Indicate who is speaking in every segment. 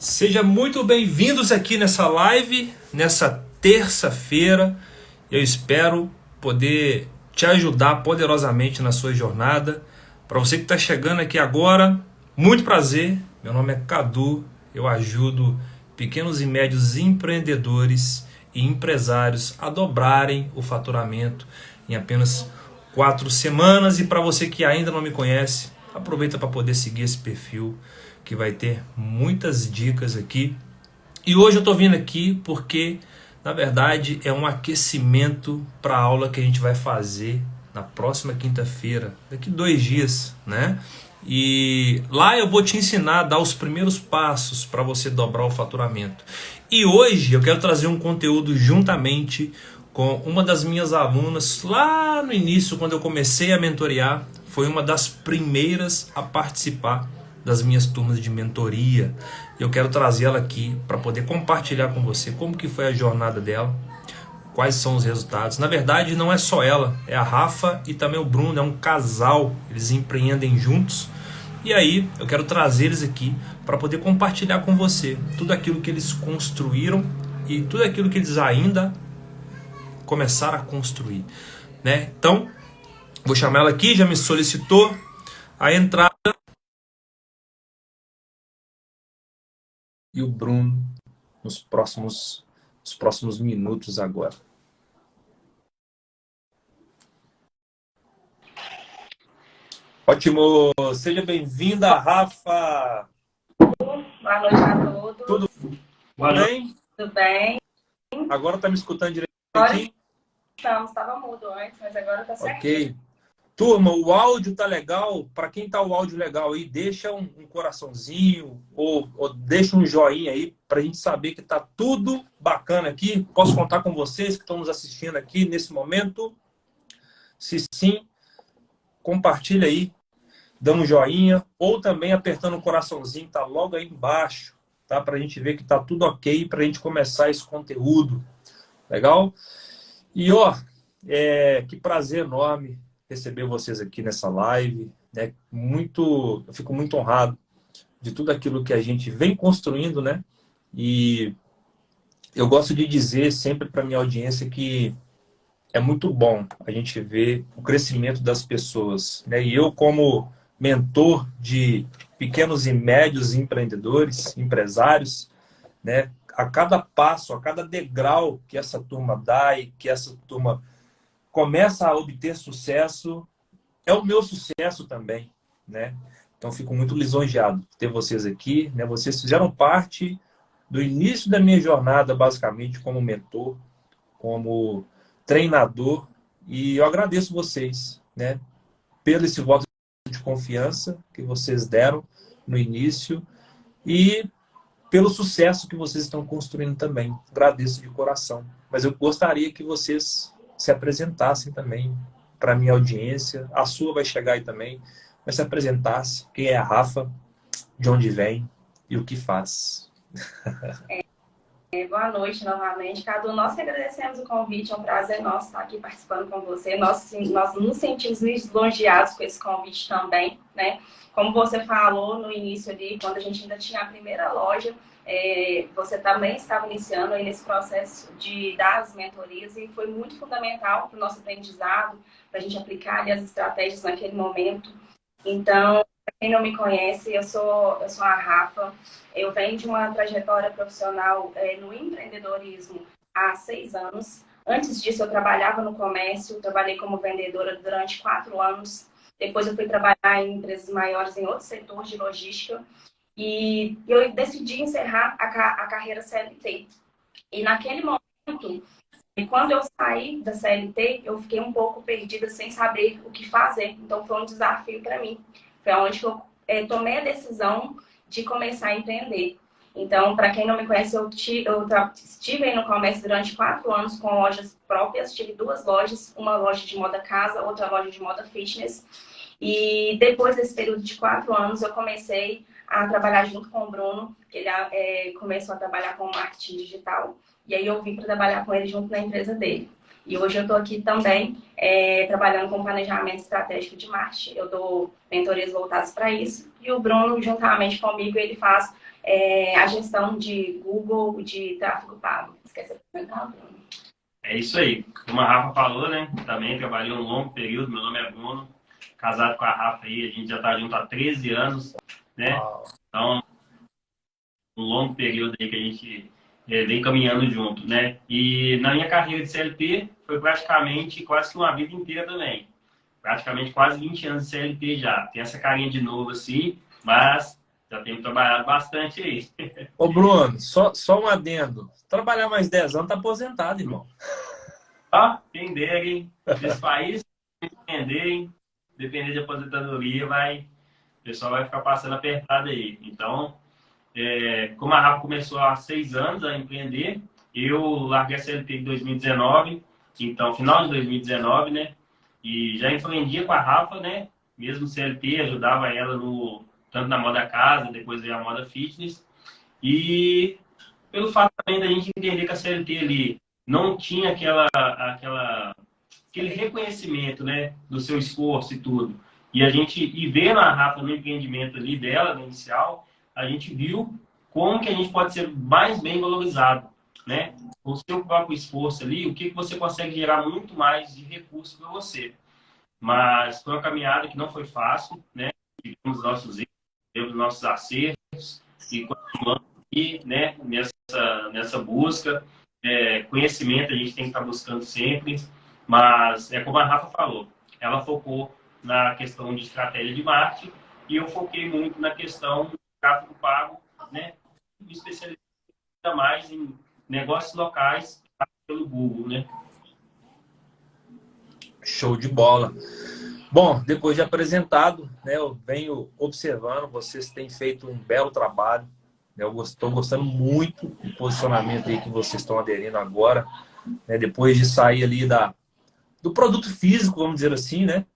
Speaker 1: Sejam muito bem-vindos aqui nessa live, nessa terça-feira. Eu espero poder te ajudar poderosamente na sua jornada. Para você que está chegando aqui agora, muito prazer. Meu nome é Cadu. Eu ajudo pequenos e médios empreendedores e empresários a dobrarem o faturamento em apenas 4 semanas. E para você que ainda não me conhece, aproveita para poder seguir esse perfil, que vai ter muitas dicas aqui. E hoje eu estou vindo aqui porque, na verdade, é um aquecimento para a aula que a gente vai fazer na próxima quinta-feira, daqui 2 dias, né? E lá eu vou te ensinar a dar os primeiros passos para você dobrar o faturamento. E hoje eu quero trazer um conteúdo juntamente com uma das minhas alunas lá no início, quando eu comecei a mentorear. Foi uma das primeiras a participar das minhas turmas de mentoria. Eu quero trazê-la aqui para poder compartilhar com você como que foi a jornada dela, quais são os resultados. Na verdade, não é só ela, é a Rafa e também o Bruno, é um casal, eles empreendem juntos. E aí, eu quero trazer eles aqui para poder compartilhar com você tudo aquilo que eles construíram e tudo aquilo que eles ainda começaram a construir, né? Então, vou chamar ela aqui, já me solicitou a entrada. E o Bruno nos próximos minutos agora. Ótimo! Seja bem-vinda, Rafa!
Speaker 2: Boa noite a todos.
Speaker 1: Tudo bem?
Speaker 2: Tudo bem?
Speaker 1: Agora tá me escutando direitinho?
Speaker 2: Agora estava mudo antes, mas agora tá certo.
Speaker 1: Ok. Turma, o áudio tá legal? Para quem tá o áudio legal aí, deixa um coraçãozinho ou deixa um joinha aí para a gente saber que tá tudo bacana aqui. Posso contar com vocês que estão nos assistindo aqui nesse momento? Se sim, compartilha aí, dando um joinha ou também apertando o coraçãozinho que tá logo aí embaixo, tá? Para a gente ver que tá tudo ok para a gente começar esse conteúdo. Legal? E ó, que prazer enorme receber vocês aqui nessa live, né? Eu fico muito honrado de tudo aquilo que a gente vem construindo, né? E eu gosto de dizer sempre para minha audiência que é muito bom a gente ver o crescimento das pessoas, né? E eu, como mentor de pequenos e médios empreendedores, empresários, né? A cada passo, a cada degrau que essa turma dá e que essa turma começa a obter sucesso, é o meu sucesso também, né? Então, fico muito lisonjeado de ter vocês aqui, né? Vocês fizeram parte do início da minha jornada, basicamente, como mentor, como treinador, e eu agradeço vocês, né? Pelo esse voto de confiança que vocês deram no início e pelo sucesso que vocês estão construindo também. Agradeço de coração. Mas eu gostaria que vocês se apresentassem também para a minha audiência. A sua vai chegar aí também. Mas se apresentasse. Quem é a Rafa, de onde vem e o que faz.
Speaker 2: Boa noite novamente, Cadu. Nós que agradecemos o convite, é um prazer nosso estar aqui participando com você. Nós nos sentimos lisonjeados com esse convite também, né? Como você falou no início ali, quando a gente ainda tinha a primeira loja, você também estava iniciando aí nesse processo de dar as mentorias e foi muito fundamental para o nosso aprendizado, para a gente aplicar ali as estratégias naquele momento. Então, para quem não me conhece, eu sou a Rafa. Eu venho de uma trajetória profissional no empreendedorismo há 6 anos. Antes disso, eu trabalhava no comércio, trabalhei como vendedora durante 4 anos. Depois, eu fui trabalhar em empresas maiores em outro setor de logística. E eu decidi encerrar a carreira CLT. E naquele momento, quando eu saí da CLT, eu fiquei um pouco perdida, sem saber o que fazer. Então, foi um desafio para mim. Foi onde eu tomei a decisão de começar a empreender. Então, para quem não me conhece, eu estive aí no comércio durante 4 anos com lojas próprias. Tive 2 lojas, uma loja de moda casa, outra loja de moda fitness. E depois desse período de 4 anos, eu comecei a trabalhar junto com o Bruno, que ele começou a trabalhar com marketing digital. E aí eu vim para trabalhar com ele junto na empresa dele. E hoje eu estou aqui também trabalhando com planejamento estratégico de marketing. Eu dou mentorias voltadas para isso. E o Bruno, juntamente comigo, ele faz a gestão de Google, de tráfego pago. Esqueci de comentar, Bruno.
Speaker 3: É isso aí. Como a Rafa falou, né? Também trabalhei um longo período. Meu nome é Bruno. Casado com a Rafa aí, a gente já está junto há 13 anos, né? Então, um longo período aí que a gente vem caminhando junto, né? E na minha carreira de CLT foi praticamente quase que uma vida inteira também. Praticamente quase 20 anos de CLT já. Tem essa carinha de novo assim, mas já tenho trabalhado bastante aí.
Speaker 1: Ô, Bruno, só um adendo. Trabalhar mais 10 anos, tá aposentado, irmão.
Speaker 3: Ó, quem dera, hein? Nesse país, depender, hein? Depender de aposentadoria, o pessoal vai ficar passando apertado aí. Então, como a Rafa começou há 6 anos a empreender, eu larguei a CLT em 2019, então, final de 2019, né? E já empreendia com a Rafa, né? Mesmo CLT, ajudava ela tanto na moda casa, depois veio a moda fitness. E pelo fato também da gente entender que a CLT ali não tinha aquele reconhecimento, né, do seu esforço e tudo. E vendo a Rafa no empreendimento ali dela, no inicial, a gente viu como que a gente pode ser mais bem valorizado, né? O seu próprio esforço ali, o que você consegue gerar muito mais de recurso para você. Mas foi uma caminhada que não foi fácil, né? Tivemos os nossos erros, tivemos os nossos acertos e continuamos aqui, né, nessa busca. Conhecimento a gente tem que estar buscando sempre, mas é como a Rafa falou, ela focou na questão de estratégia de marketing e eu foquei muito na questão do tráfego pago, né? Me especializei mais em negócios locais pelo Google, né?
Speaker 1: Show de bola. Bom, depois de apresentado, né, eu venho observando, vocês têm feito um belo trabalho. Né, eu estou gostando muito do posicionamento aí que vocês estão aderindo agora, né, depois de sair ali do produto físico, vamos dizer assim, né,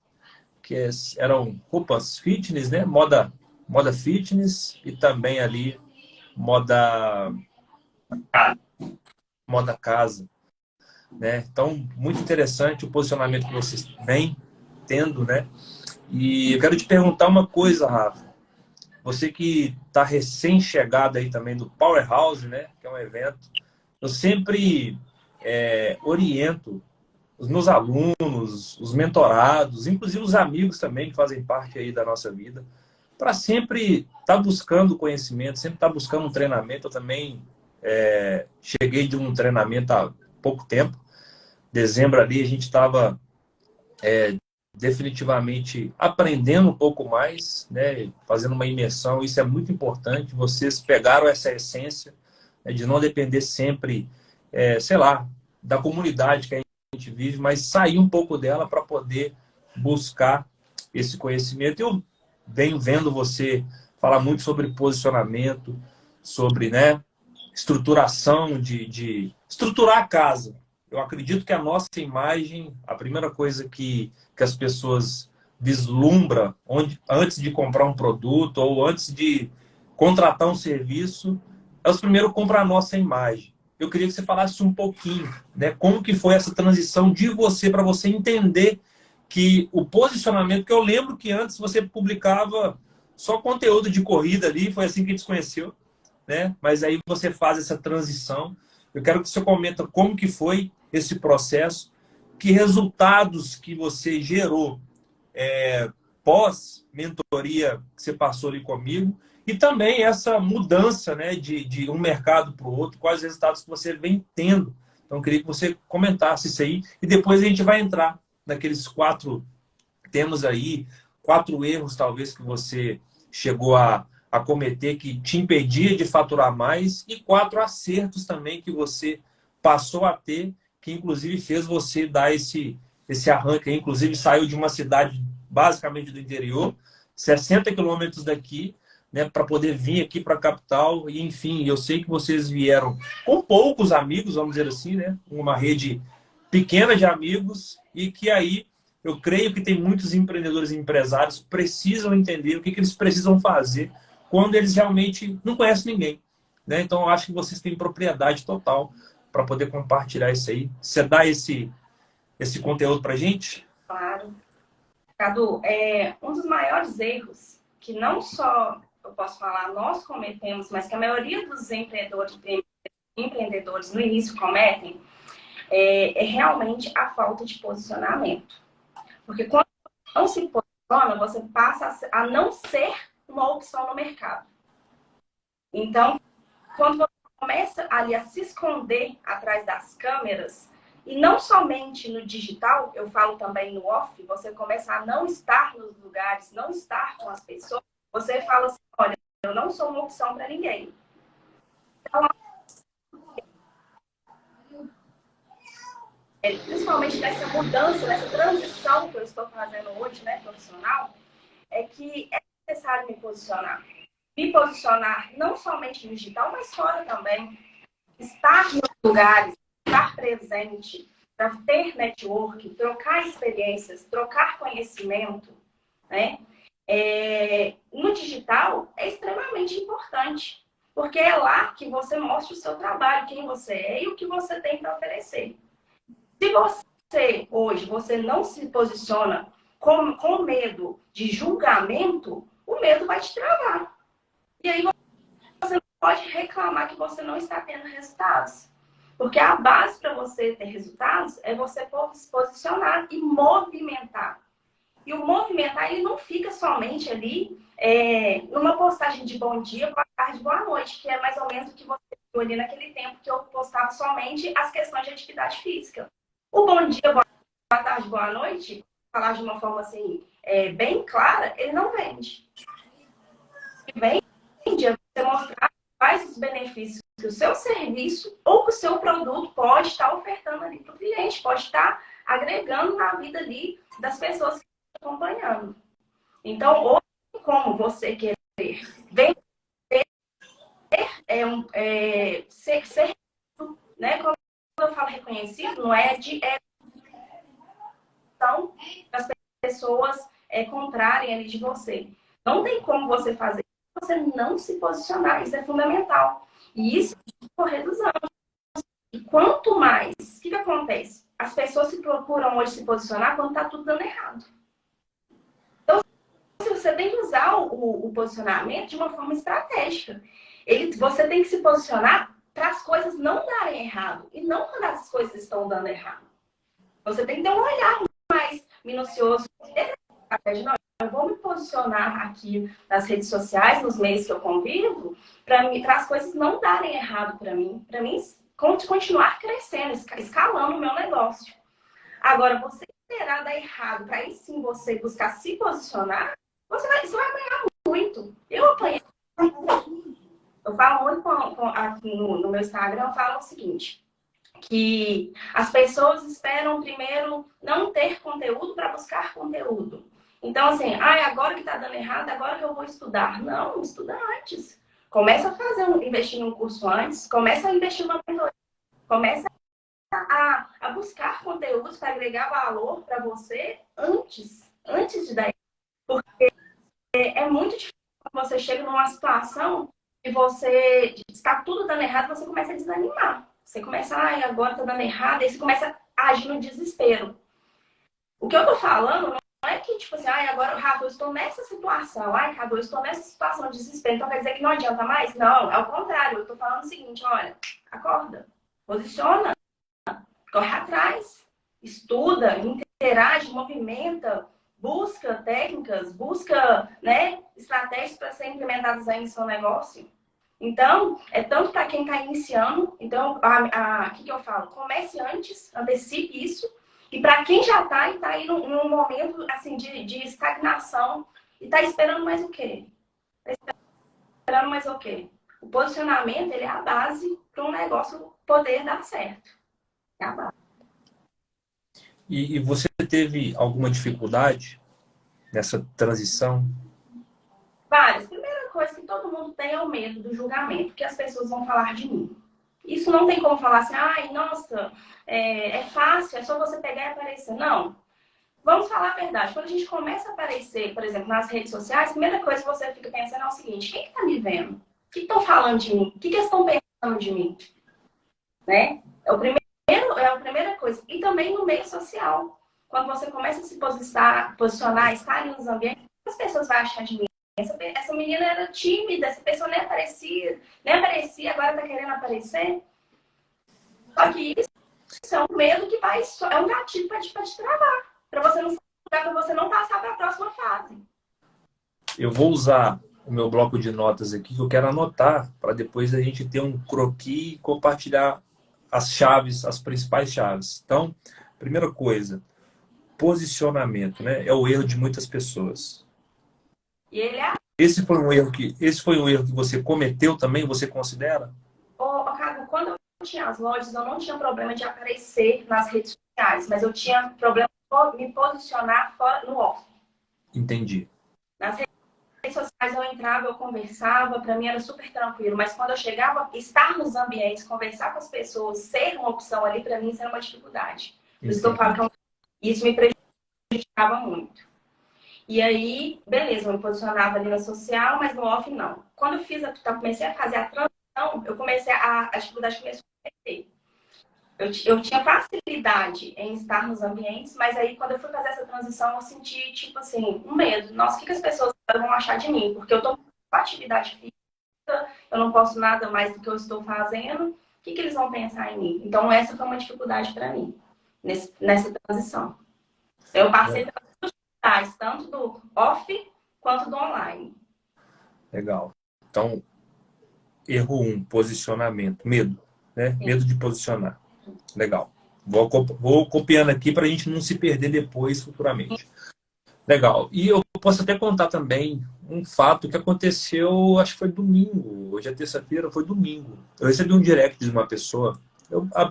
Speaker 1: que eram roupas fitness, né, moda fitness e também ali moda casa, né? Então, muito interessante o posicionamento que vocês vêm tendo, né? E eu quero te perguntar uma coisa, Rafa. Você que está recém-chegado aí também do Powerhouse, né? Que é um evento. Eu sempre oriento os meus alunos, os mentorados, inclusive os amigos também que fazem parte aí da nossa vida, para sempre estar buscando conhecimento, sempre estar buscando um treinamento. Eu também cheguei de um treinamento há pouco tempo. Dezembro ali a gente estava definitivamente aprendendo um pouco mais, né, fazendo uma imersão. Isso é muito importante. Vocês pegaram essa essência, né, de não depender sempre, sei lá, da comunidade que a gente vive, mas sair um pouco dela para poder buscar esse conhecimento. Eu venho vendo você falar muito sobre posicionamento, sobre, né, estruturação de estruturar a casa. Eu acredito que a nossa imagem, a primeira coisa que as pessoas vislumbram antes de comprar um produto ou antes de contratar um serviço, elas primeiro compram a nossa imagem. Eu queria que você falasse um pouquinho, né, como que foi essa transição de você para você entender que o posicionamento, que eu lembro que antes você publicava só conteúdo de corrida ali, foi assim que a gente se conheceu, né? Mas aí você faz essa transição. Eu quero que você comenta como que foi esse processo, que resultados que você gerou pós-mentoria que você passou ali comigo, e também essa mudança, né, de um mercado para o outro, quais resultados que você vem tendo. Então, eu queria que você comentasse isso aí, e depois a gente vai entrar naqueles 4 temas aí, 4 erros talvez que você chegou a cometer que te impedia de faturar mais, e 4 acertos também que você passou a ter, que inclusive fez você dar esse arranque aí. Inclusive saiu de uma cidade basicamente do interior, 60 quilômetros daqui, né, para poder vir aqui para a capital. E enfim, eu sei que vocês vieram com poucos amigos, vamos dizer assim, né, uma rede pequena de amigos, e que aí eu creio que tem muitos empreendedores e empresários que precisam entender o que eles precisam fazer quando eles realmente não conhecem ninguém, né? Então, eu acho que vocês têm propriedade total para poder compartilhar isso aí. Você dá esse conteúdo para a gente?
Speaker 2: Claro. Cadu, um dos maiores erros que não só eu posso falar, nós cometemos, mas que a maioria dos empreendedores no início cometem, é realmente a falta de posicionamento. Porque quando não se posiciona, você passa a não ser uma opção no mercado. Então, quando você começa ali a se esconder atrás das câmeras, e não somente no digital, eu falo também no off, você começa a não estar nos lugares, não estar com as pessoas, você fala assim, olha, eu não sou uma opção para ninguém. Então, principalmente nessa mudança, nessa transição que eu estou fazendo hoje, né, profissional, é que é necessário me posicionar. Me posicionar não somente no digital, mas fora também. Estar nos lugares, estar presente, para ter network, trocar experiências, trocar conhecimento, né? No digital é extremamente importante, porque é lá que você mostra o seu trabalho, quem você é e o que você tem para oferecer. Se você, hoje, você não se posiciona com medo de julgamento, o medo vai te travar. E aí você não pode reclamar que você não está tendo resultados. Porque a base para você ter resultados é você se posicionar e movimentar. E o movimentar, ele não fica somente ali numa postagem de bom dia, boa tarde, boa noite, que é mais ou menos o que você viu ali naquele tempo que eu postava somente as questões de atividade física. O bom dia, boa tarde, boa noite, falar de uma forma assim, bem clara, ele não vende. Vende é você mostrar quais os benefícios que o seu serviço ou que o seu produto pode estar ofertando ali para o cliente, pode estar agregando na vida ali das pessoas que estão acompanhando. Então, hoje, como você querer vender, ser, né? Quando eu falo reconhecido, não é de então as pessoas comprarem ali de você. Não tem como você fazer se você não se posicionar. Isso é fundamental. E isso é correr dos anos. E quanto mais, o que acontece? As pessoas se procuram hoje se posicionar quando está tudo dando errado. Então, você tem que usar o posicionamento de uma forma estratégica. Você tem que se posicionar para as coisas não darem errado. E não quando as coisas estão dando errado. Você tem que ter um olhar mais minucioso. Não, eu vou me posicionar aqui nas redes sociais, nos meios que eu convivo, para as coisas não darem errado para mim continuar crescendo, escalando o meu negócio. Agora, você esperar dar errado, para aí sim você buscar se posicionar, você vai apanhar muito. Eu apanhei. Eu falo muito aqui no meu Instagram, eu falo o seguinte, que as pessoas esperam primeiro não ter conteúdo para buscar conteúdo. Então, assim, agora que está dando errado, agora que eu vou estudar. Não, estuda antes. Começa a investir num curso antes, começa a investir numa mentoria, começa a buscar conteúdos para agregar valor para você antes de dar. Porque é muito difícil quando você chega numa situação e você está tudo dando errado, você começa a desanimar. Você começa, agora está dando errado, aí você começa a agir no desespero. O que eu tô falando não é que, tipo assim, agora, Rafa, eu estou nessa situação, Cadu, eu estou nessa situação de desespero, então quer dizer que não adianta mais? Não, é o contrário, eu tô falando o seguinte, olha, acorda, posiciona, corre atrás, estuda, interage, movimenta, busca técnicas, busca, né, estratégias para serem implementadas aí no seu negócio. Então, é tanto para quem está iniciando, então, o que eu falo? Comece antes, antecipe isso, e para quem já está e está aí num momento assim, de estagnação, e está esperando mais o quê? Está esperando mais o quê? O posicionamento, ele é a base para um negócio poder dar certo. É a base.
Speaker 1: E você teve alguma dificuldade nessa transição?
Speaker 2: Várias. Primeira coisa que todo mundo tem é o medo do julgamento, que as pessoas vão falar de mim. Isso não tem como falar assim, nossa, é fácil, é só você pegar e aparecer. Não. Vamos falar a verdade. Quando a gente começa a aparecer, por exemplo, nas redes sociais, a primeira coisa que você fica pensando é o seguinte, quem que tá me vendo? O que estão falando de mim? O que eles estão pensando de mim? Né? É a primeira coisa. E também no meio social. Quando você começa a se posicionar, estar ali nos ambientes, o que as pessoas vão achar de mim? Essa menina era tímida, essa pessoa nem aparecia, agora tá querendo aparecer. Só que isso é um medo que vai, é um gatilho para te travar, para você não passar para a próxima fase.
Speaker 1: Eu vou usar o meu bloco de notas aqui, que eu quero anotar, para depois a gente ter um croquis e compartilhar as chaves, as principais chaves. Então, primeira coisa, posicionamento, né? É o erro de muitas pessoas.
Speaker 2: E ele
Speaker 1: Esse foi um erro que você cometeu também, você considera?
Speaker 2: Caio, quando eu tinha as lojas, eu não tinha problema de aparecer nas redes sociais, mas eu tinha problema de me posicionar fora, no off.
Speaker 1: Entendi.
Speaker 2: Nas redes sociais eu entrava, eu conversava, para mim era super tranquilo, mas quando eu chegava, estar nos ambientes, conversar com as pessoas, ser uma opção ali, para mim isso era uma dificuldade. Por isso que eu falo que isso me prejudicava muito. E aí, beleza, eu me posicionava ali na social, mas no off não. Quando comecei a fazer a transição, a dificuldade começou a crescer. Eu tinha facilidade em estar nos ambientes, mas aí quando eu fui fazer essa transição, eu senti, tipo assim, um medo. Nossa, o que as pessoas vão achar de mim? Porque eu tô com atividade física, eu não posso nada mais do que eu estou fazendo. O que eles vão pensar em mim? Então, essa foi uma dificuldade para mim, nessa transição. Eu passei tanto do off quanto do online.
Speaker 1: Legal. Então, erro 1, posicionamento. Medo, né? Sim. Medo de posicionar. Legal. Vou copiando aqui para a gente não se perder depois, futuramente. Legal. E eu posso até contar também um fato que aconteceu, acho que foi domingo. Hoje é terça-feira, foi domingo. Eu recebi um direct de uma pessoa.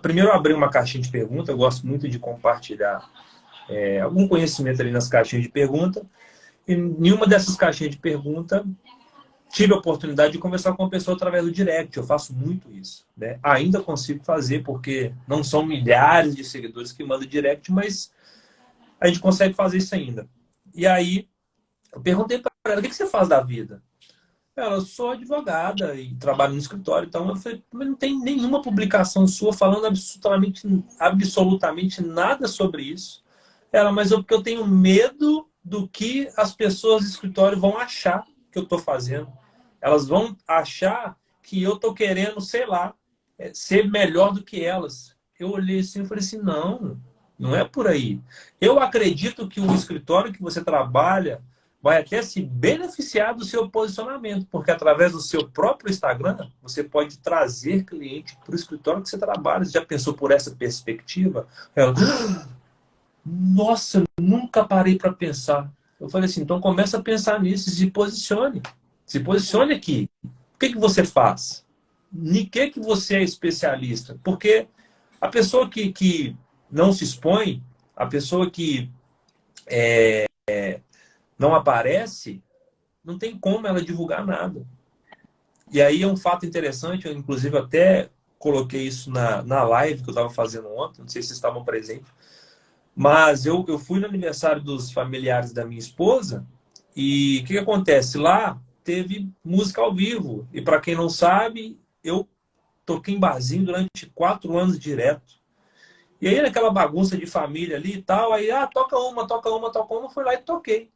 Speaker 1: Primeiro eu abri uma caixinha de pergunta, eu gosto muito de compartilhar algum conhecimento ali nas caixinhas de pergunta. E em uma dessas caixinhas de pergunta, tive a oportunidade de conversar com uma pessoa através do direct. Eu faço muito isso, né? Ainda consigo fazer, porque não são milhares de seguidores que mandam direct, mas a gente consegue fazer isso ainda. E aí, eu perguntei para ela, o que você faz da vida? Ela, eu sou advogada e trabalho no escritório. Então, eu falei, mas não tem nenhuma publicação sua falando absolutamente nada sobre isso. Ela, mas porque eu tenho medo do que as pessoas do escritório vão achar que eu estou fazendo. Elas vão achar que eu estou querendo, sei lá, ser melhor do que elas. Eu olhei assim e falei assim, não é por aí. Eu acredito que o escritório que você trabalha vai até se beneficiar do seu posicionamento, porque através do seu próprio Instagram, você pode trazer cliente para o escritório que você trabalha. Você já pensou por essa perspectiva? Ela, nossa, eu nunca parei para pensar. Eu falei assim, então começa a pensar nisso e se posicione. Se posicione aqui. O que você faz? Em que você é especialista? Porque a pessoa que não se expõe, a pessoa que não aparece, não tem como ela divulgar nada. E aí é um fato interessante, eu inclusive até coloquei isso na live que eu estava fazendo ontem, não sei se vocês estavam presentes, mas eu fui no aniversário dos familiares da minha esposa e o que acontece? Lá teve música ao vivo. E para quem não sabe, eu toquei em barzinho durante 4 anos direto. E aí naquela bagunça de família ali e tal, aí toca uma, fui lá e toquei.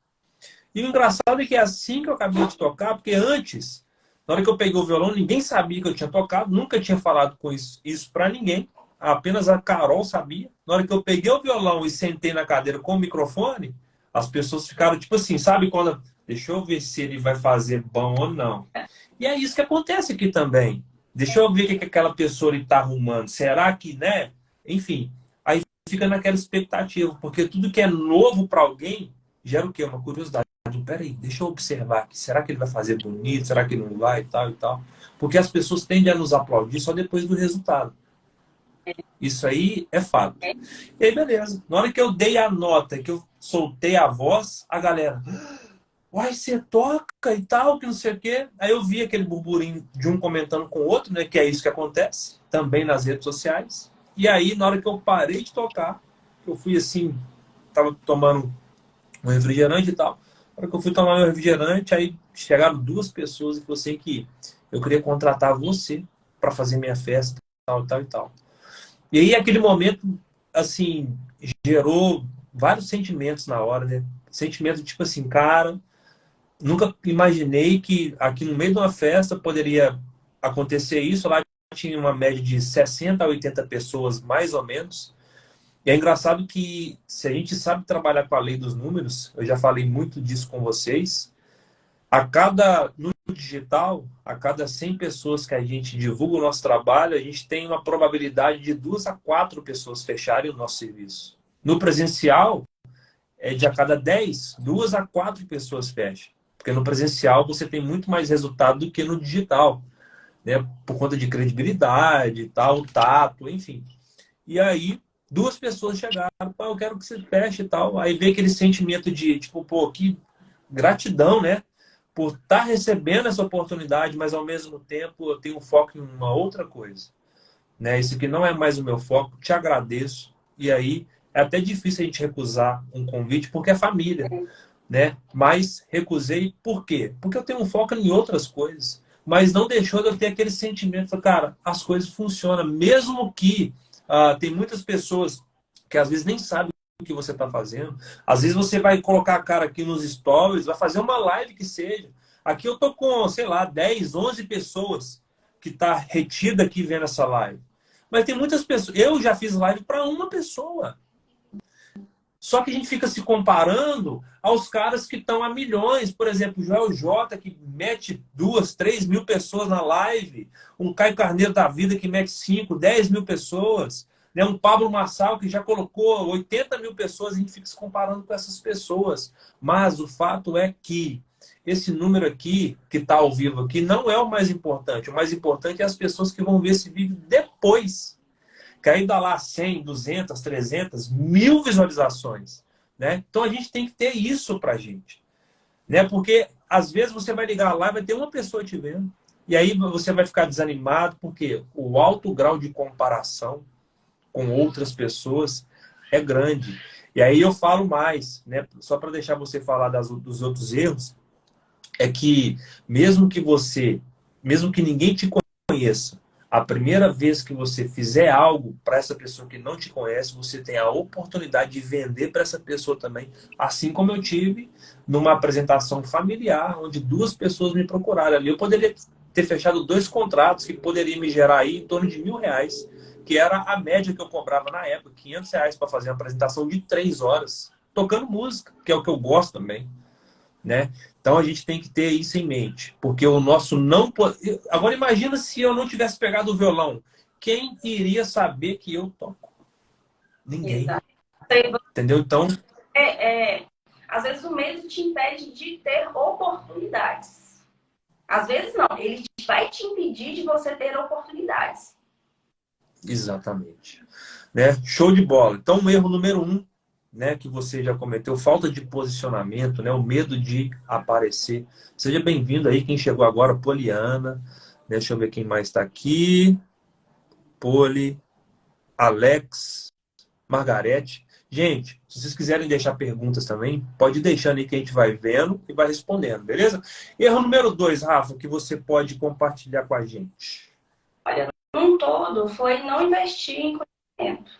Speaker 1: E o engraçado é que é assim que eu acabei de tocar, porque antes, na hora que eu peguei o violão, ninguém sabia que eu tinha tocado, nunca tinha falado com isso para ninguém, apenas a Carol sabia. Na hora que eu peguei o violão e sentei na cadeira com o microfone, as pessoas ficaram tipo assim, sabe quando... Deixa eu ver se ele vai fazer bom ou não. E é isso que acontece aqui também. Deixa eu ver o que aquela pessoa está arrumando. Será que, né? Enfim, aí fica naquela expectativa, porque tudo que é novo para alguém gera o quê? Uma curiosidade. Peraí, deixa eu observar aqui. Será que ele vai fazer bonito? Será que não vai? E tal e tal. Porque as pessoas tendem a nos aplaudir só depois do resultado. Isso aí é fato. E aí, beleza. Na hora que eu dei a nota, que eu soltei a voz, a galera... Uai, você toca e tal, que não sei o quê. Aí eu vi aquele burburinho de um comentando com o outro, né? Que é isso que acontece, também nas redes sociais. E aí, na hora que eu parei de tocar, eu fui assim, tava tomando um refrigerante e tal. Na hora que eu fui tomar meu refrigerante, aí chegaram 2 pessoas e falaram assim que eu queria contratar você para fazer minha festa, tal, tal e tal. E aí, aquele momento, assim, gerou vários sentimentos na hora, né? Sentimento tipo assim, cara... Nunca imaginei que aqui no meio de uma festa poderia acontecer isso. Lá tinha uma média de 60 a 80 pessoas, mais ou menos. E é engraçado que, se a gente sabe trabalhar com a lei dos números, eu já falei muito disso com vocês, no digital, a cada 100 pessoas que a gente divulga o nosso trabalho, a gente tem uma probabilidade de 2 a 4 pessoas fecharem o nosso serviço. No presencial, é de a cada 10, 2 a 4 pessoas fecham. Porque no presencial você tem muito mais resultado do que no digital, né? Por conta de credibilidade, tal, tato, enfim. E aí, duas pessoas chegaram, pô, eu quero que você feche e tal. Aí vem aquele sentimento de, tipo, pô, que gratidão, né? Por estar recebendo essa oportunidade, mas ao mesmo tempo eu tenho um foco em uma outra coisa, né? Isso aqui não é mais o meu foco, te agradeço. E aí, é até difícil a gente recusar um convite, porque é família, né? Mas recusei por quê? Porque eu tenho um foco em outras coisas. Mas não deixou de eu ter aquele sentimento, cara, as coisas funcionam, mesmo que tem muitas pessoas que às vezes nem sabem o que você está fazendo. Às vezes você vai colocar a cara aqui nos stories, vai fazer uma live que seja. Aqui eu tô com, sei lá, 10, 11 pessoas que tá retida aqui vendo essa live. Mas tem muitas pessoas. Eu já fiz live para uma pessoa. Só que a gente fica se comparando aos caras que estão a milhões. Por exemplo, o Joel J, que mete 2, 3 mil pessoas na live. Um Caio Carneiro da Vida, que mete 5, 10 mil pessoas. Né? Um Pablo Marçal, que já colocou 80 mil pessoas. A gente fica se comparando com essas pessoas. Mas o fato é que esse número aqui, que está ao vivo aqui, não é o mais importante. O mais importante é as pessoas que vão ver esse vídeo depois, que aí dá lá 100, 200, 300, 1000 visualizações, né? Então a gente tem que ter isso pra gente, né? Porque às vezes você vai ligar lá e vai ter uma pessoa te vendo, e aí você vai ficar desanimado, porque o alto grau de comparação com outras pessoas é grande. E aí eu falo mais, né? Só para deixar você falar dos outros erros, é que mesmo que você, mesmo que ninguém te conheça, a primeira vez que você fizer algo para essa pessoa que não te conhece, você tem a oportunidade de vender para essa pessoa também. Assim como eu tive numa apresentação familiar, onde duas pessoas me procuraram ali. Eu poderia ter fechado 2 contratos que poderiam me gerar aí em torno de R$ 1.000, que era a média que eu cobrava na época, R$ 500 para fazer uma apresentação de 3 horas, tocando música, que é o que eu gosto também, né? Então a gente tem que ter isso em mente, porque o nosso não... Agora imagina se eu não tivesse pegado o violão. Quem iria saber que eu toco? Ninguém.
Speaker 2: Exato.
Speaker 1: Entendeu? Então,
Speaker 2: Às vezes o medo te impede de ter oportunidades. Às vezes não, ele vai te impedir de você ter oportunidades.
Speaker 1: exatamente. Né? Show de bola. Então, o erro número 1, né, que você já cometeu, falta de posicionamento, né, o medo de aparecer. Seja bem-vindo aí, quem chegou agora, Poliana. Né? Deixa eu ver quem mais está aqui. Poli, Alex, Margarete. Gente, se vocês quiserem deixar perguntas também, pode ir deixando aí que a gente vai vendo e vai respondendo, beleza? Erro número 2, Rafa, que você pode compartilhar com a gente.
Speaker 2: Olha, num todo, foi não investir em conhecimento.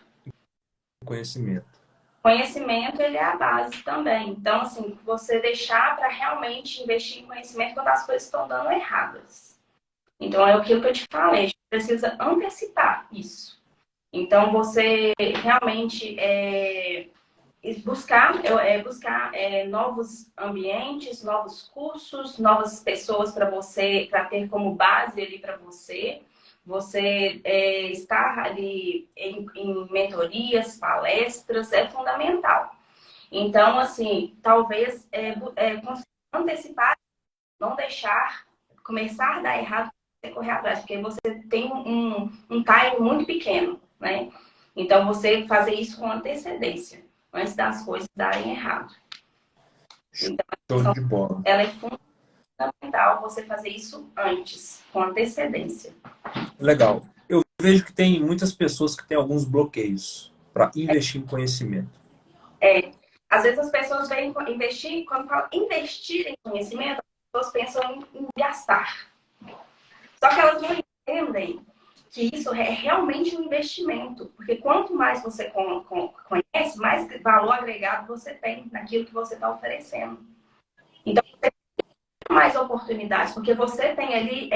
Speaker 1: Conhecimento.
Speaker 2: Conhecimento, ele é a base também. Então, assim, você deixar para realmente investir em conhecimento quando as coisas estão dando erradas. Então, é aquilo que eu te falei, a gente precisa antecipar isso. Então, você realmente buscar novos ambientes, novos cursos, novas pessoas para você, para ter como base ali para você. Você estar ali em mentorias, palestras, é fundamental. Então, assim, talvez antecipar, não deixar começar a dar errado, você correr atrás, porque você tem um time muito pequeno, né? Então, você fazer isso com antecedência, antes das coisas darem errado. Então,
Speaker 1: Show de bola.
Speaker 2: ela é fundamental você fazer isso antes, com antecedência.
Speaker 1: Legal. Eu vejo que tem muitas pessoas que têm alguns bloqueios para investir em conhecimento.
Speaker 2: Às vezes as pessoas vêm investir, quando falam investir em conhecimento, as pessoas pensam em gastar. Só que elas não entendem que isso é realmente um investimento. Porque quanto mais você conhece, mais valor agregado você tem naquilo que você está oferecendo. Então, você mais oportunidades, porque você tem ali,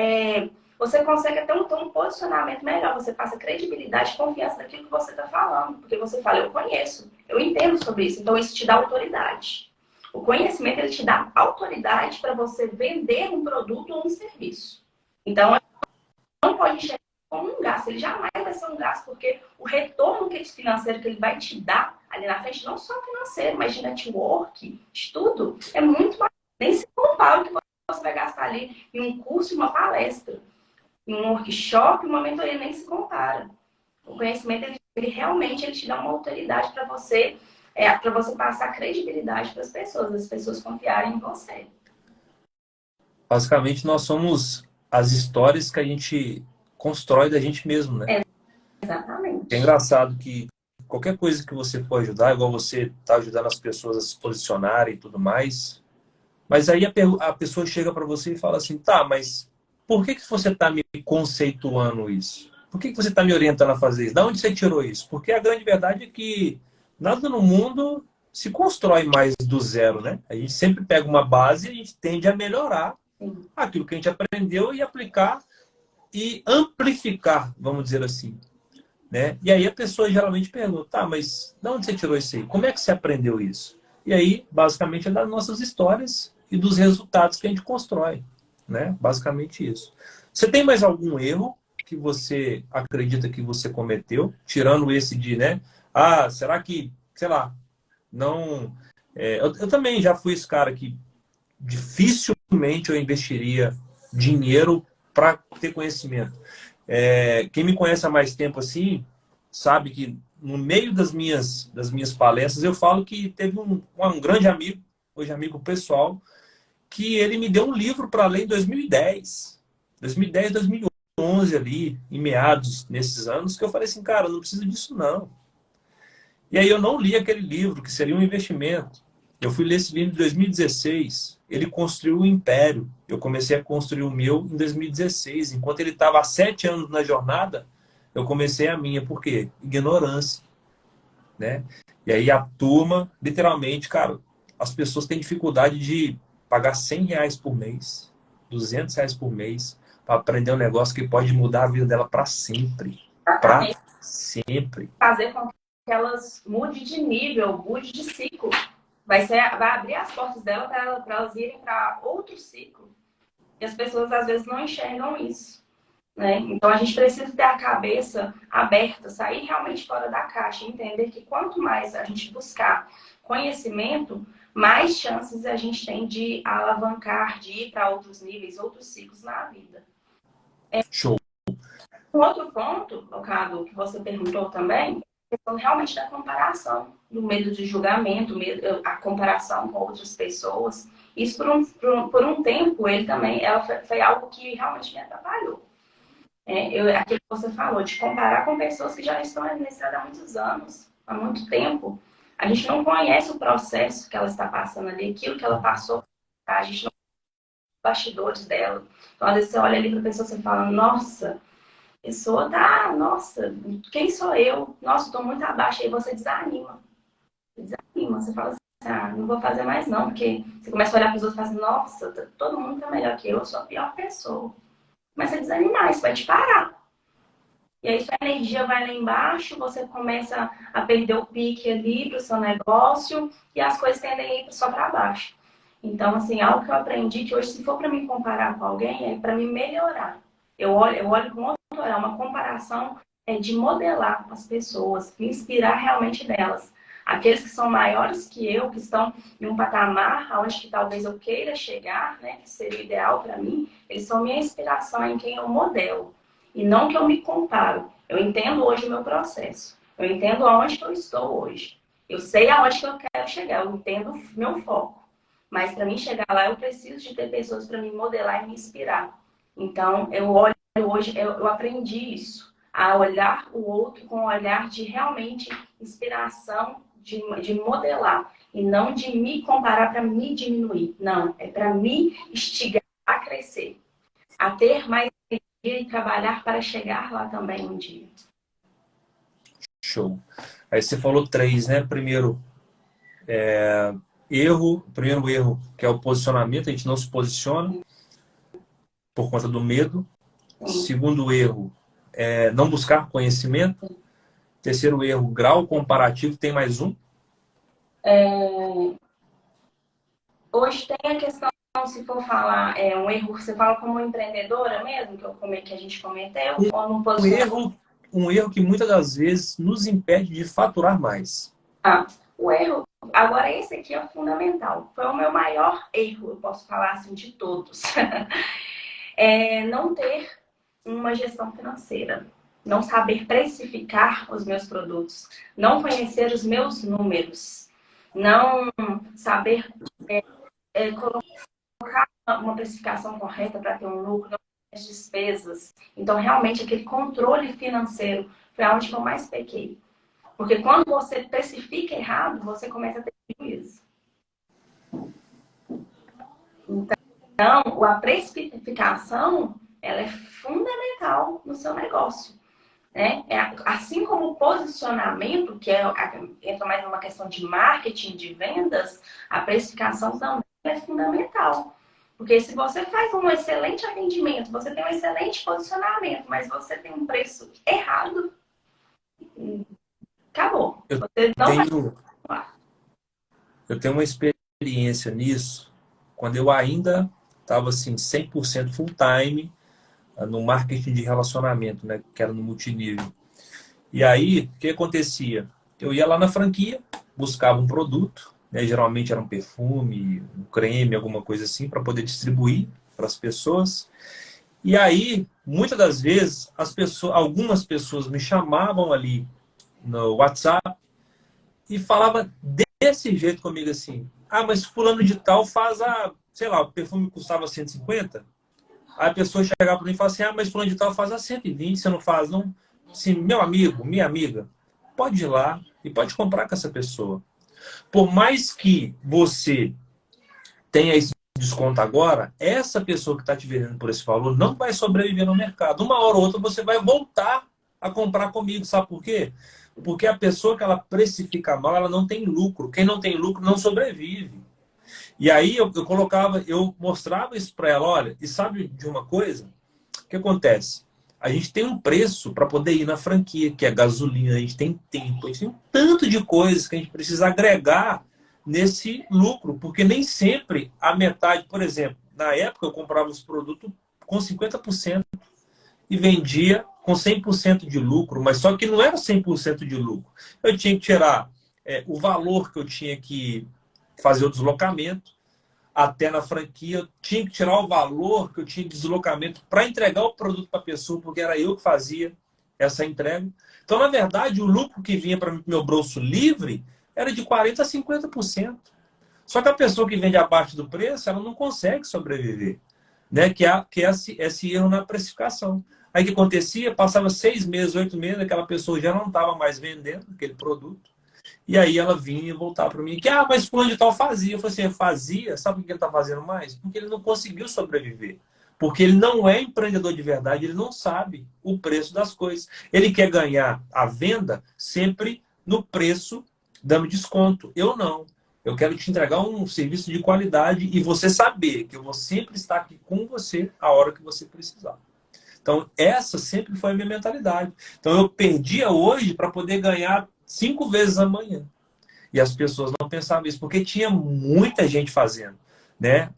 Speaker 2: você consegue ter um posicionamento melhor, você passa credibilidade, confiança naquilo que você está falando, porque você fala, eu conheço, eu entendo sobre isso, então isso te dá autoridade. O conhecimento, ele te dá autoridade para você vender um produto ou um serviço. Então, não pode enxergar como um gasto, ele jamais vai ser um gasto, porque o retorno financeiro que ele vai te dar ali na frente, não só financeiro, mas de network, de tudo, é muito mais. Nem se compara o que você vai gastar ali em um curso, uma palestra, em um workshop, uma mentoria, nem se compara. O conhecimento, ele realmente ele te dá uma autoridade para você, para você passar credibilidade para as pessoas confiarem em você.
Speaker 1: Basicamente, nós somos as histórias que a gente constrói da gente mesmo, né?
Speaker 2: Exatamente.
Speaker 1: É engraçado que qualquer coisa que você for ajudar, igual você está ajudando as pessoas a se posicionarem e tudo mais, mas aí a pessoa chega para você e fala assim, tá, mas por que você está me conceituando isso? Por que você está me orientando a fazer isso? Da onde você tirou isso? Porque a grande verdade é que nada no mundo se constrói mais do zero, né? A gente sempre pega uma base e a gente tende a melhorar
Speaker 2: Sim.
Speaker 1: aquilo que a gente aprendeu e aplicar e amplificar, vamos dizer assim, né? E aí a pessoa geralmente pergunta, tá, mas de onde você tirou isso aí? Como é que você aprendeu isso? E aí, basicamente, é das nossas histórias e dos resultados que a gente constrói, né? Basicamente isso. Você tem mais algum erro que você acredita que você cometeu, tirando esse de, né? Ah, será que, sei lá, não... eu também já fui esse cara que dificilmente eu investiria dinheiro para ter conhecimento. Quem me conhece há mais tempo assim, sabe que no meio das minhas palestras eu falo que teve um grande amigo, hoje amigo pessoal, que ele me deu um livro para ler em 2010, 2011 ali, em meados nesses anos, que eu falei assim, cara, eu não preciso disso não. E aí eu não li aquele livro, que seria um investimento. Eu fui ler esse livro em 2016. Ele construiu um império. Eu comecei a construir o meu em 2016. Enquanto ele estava há 7 anos na jornada, eu comecei a minha. Por quê? Ignorância, né? E aí a turma, literalmente, cara, as pessoas têm dificuldade de pagar R$ 100 por mês, R$ 200 por mês, para aprender um negócio que pode mudar a vida dela para sempre. Para
Speaker 2: Exatamente.
Speaker 1: sempre.
Speaker 2: Fazer com que elas mudem de nível, mude de ciclo. Vai abrir as portas dela para elas irem para outro ciclo. E as pessoas, às vezes, não enxergam isso, né? Então, a gente precisa ter a cabeça aberta, sair realmente fora da caixa, entender que quanto mais a gente buscar conhecimento, mais chances a gente tem de alavancar, de ir para outros níveis, outros ciclos na vida.
Speaker 1: Show.
Speaker 2: Um outro ponto, Cado, que você perguntou também, é a questão realmente da comparação, do medo de julgamento, a comparação com outras pessoas. Isso, por um tempo, foi algo que realmente me atrapalhou. Aquilo que você falou, de comparar com pessoas que já estão na estrada há muitos anos, há muito tempo. A gente não conhece o processo que ela está passando ali, aquilo que ela passou, tá? A gente não conhece os bastidores dela. Então, às vezes, você olha ali para a pessoa e fala, nossa, a pessoa tá, nossa, quem sou eu? Nossa, estou muito abaixo. Aí você desanima. Você fala assim, não vou fazer mais não, porque você começa a olhar para os outros e fala assim, nossa, todo mundo tá melhor que eu sou a pior pessoa. Começa a desanimar, isso vai te parar. E aí sua energia vai lá embaixo, você começa a perder o pique ali pro seu negócio e as coisas tendem a ir só para baixo. Então, assim, algo que eu aprendi que hoje, se for para me comparar com alguém, é para me melhorar. Eu olho com outro olhar, uma comparação de modelar as pessoas, me inspirar realmente nelas. Aqueles que são maiores que eu, que estão em um patamar onde que talvez eu queira chegar, né, que seria o ideal para mim, eles são minha inspiração em quem eu modelo. E não que eu me comparo. Eu entendo hoje o meu processo. Eu entendo aonde que eu estou hoje. Eu sei aonde que eu quero chegar. Eu entendo o meu foco. Mas para mim chegar lá, eu preciso de ter pessoas para me modelar e me inspirar. Então, eu olho hoje, eu aprendi isso. A olhar o outro com um olhar de realmente inspiração, de modelar. E não de me comparar para me diminuir. Não, é para me instigar a crescer. A ter mais e trabalhar para chegar lá também um dia.
Speaker 1: Show. Aí você falou 3, né? Primeiro, Primeiro erro, que é o posicionamento, a gente não se posiciona por conta do medo. Segundo erro, é não buscar conhecimento. Terceiro erro, grau comparativo, tem mais um.
Speaker 2: Hoje tem a questão, se for falar, um erro, você fala como empreendedora mesmo, que a gente cometeu, ou no posicionamento?
Speaker 1: Um erro que muitas das vezes nos impede de faturar mais.
Speaker 2: O erro, agora esse aqui é fundamental, foi o meu maior erro, eu posso falar assim, de todos. Não ter uma gestão financeira, não saber precificar os meus produtos, não conhecer os meus números, não saber colocar uma precificação correta para ter um lucro, não ter as despesas. Então, realmente, aquele controle financeiro foi onde que eu mais pequei. Porque quando você precifica errado, você começa a ter prejuízo. Então, a precificação, ela é fundamental no seu negócio. Né? Assim como o posicionamento, que entra mais numa questão de marketing, de vendas, a precificação também é fundamental. Porque se você faz um excelente atendimento, você tem um excelente posicionamento, mas você tem um preço errado, acabou. Você não vai...
Speaker 1: Eu tenho uma experiência nisso, quando eu ainda estava assim, 100% full time no marketing de relacionamento, né, que era no multinível. E aí, o que acontecia? Eu ia lá na franquia, buscava um produto, né, geralmente era um perfume, um creme, alguma coisa assim, para poder distribuir para as pessoas. E aí, muitas das vezes, algumas pessoas me chamavam ali no WhatsApp e falava desse jeito comigo assim: ah, mas fulano de tal faz sei lá, o perfume custava 150. Aí a pessoa chegava para mim e falava assim: ah, mas fulano de tal faz a 120, você não faz, não? Assim, meu amigo, minha amiga, pode ir lá e pode comprar com essa pessoa. Por mais que você tenha esse desconto agora, essa pessoa que está te vendendo por esse valor não vai sobreviver no mercado. Uma hora ou outra você vai voltar a comprar comigo. Sabe por quê? Porque a pessoa que ela precifica mal, ela não tem lucro. Quem não tem lucro não sobrevive. E aí eu mostrava isso para ela: olha, e sabe de uma coisa? O que acontece? A gente tem um preço para poder ir na franquia, que é gasolina, a gente tem tempo, a gente tem um tanto de coisas que a gente precisa agregar nesse lucro, porque nem sempre a metade, por exemplo, na época eu comprava os produtos com 50% e vendia com 100% de lucro, mas só que não era 100% de lucro. Eu tinha que tirar o valor que eu tinha que fazer o deslocamento até na franquia, eu tinha que tirar o valor que eu tinha de deslocamento para entregar o produto para a pessoa, porque era eu que fazia essa entrega. Então, na verdade, o lucro que vinha para meu bolso livre era de 40% a 50%. Só que a pessoa que vende abaixo do preço, ela não consegue sobreviver, né? Que é esse erro na precificação. Aí o que acontecia? Passava 6 meses, 8 meses, aquela pessoa já não estava mais vendendo aquele produto. E aí ela vinha e voltava para mim, mas fulano de tal fazia. Eu falei assim: fazia? Sabe por que ele está fazendo mais? Porque ele não conseguiu sobreviver. Porque ele não é empreendedor de verdade, ele não sabe o preço das coisas. Ele quer ganhar a venda sempre no preço, dando desconto. Eu não. Eu quero te entregar um serviço de qualidade e você saber que eu vou sempre estar aqui com você a hora que você precisar. Então, essa sempre foi a minha mentalidade. Então, eu perdia hoje para poder ganhar 5 vezes amanhã. E as pessoas não pensavam isso, porque tinha muita gente fazendo. Né?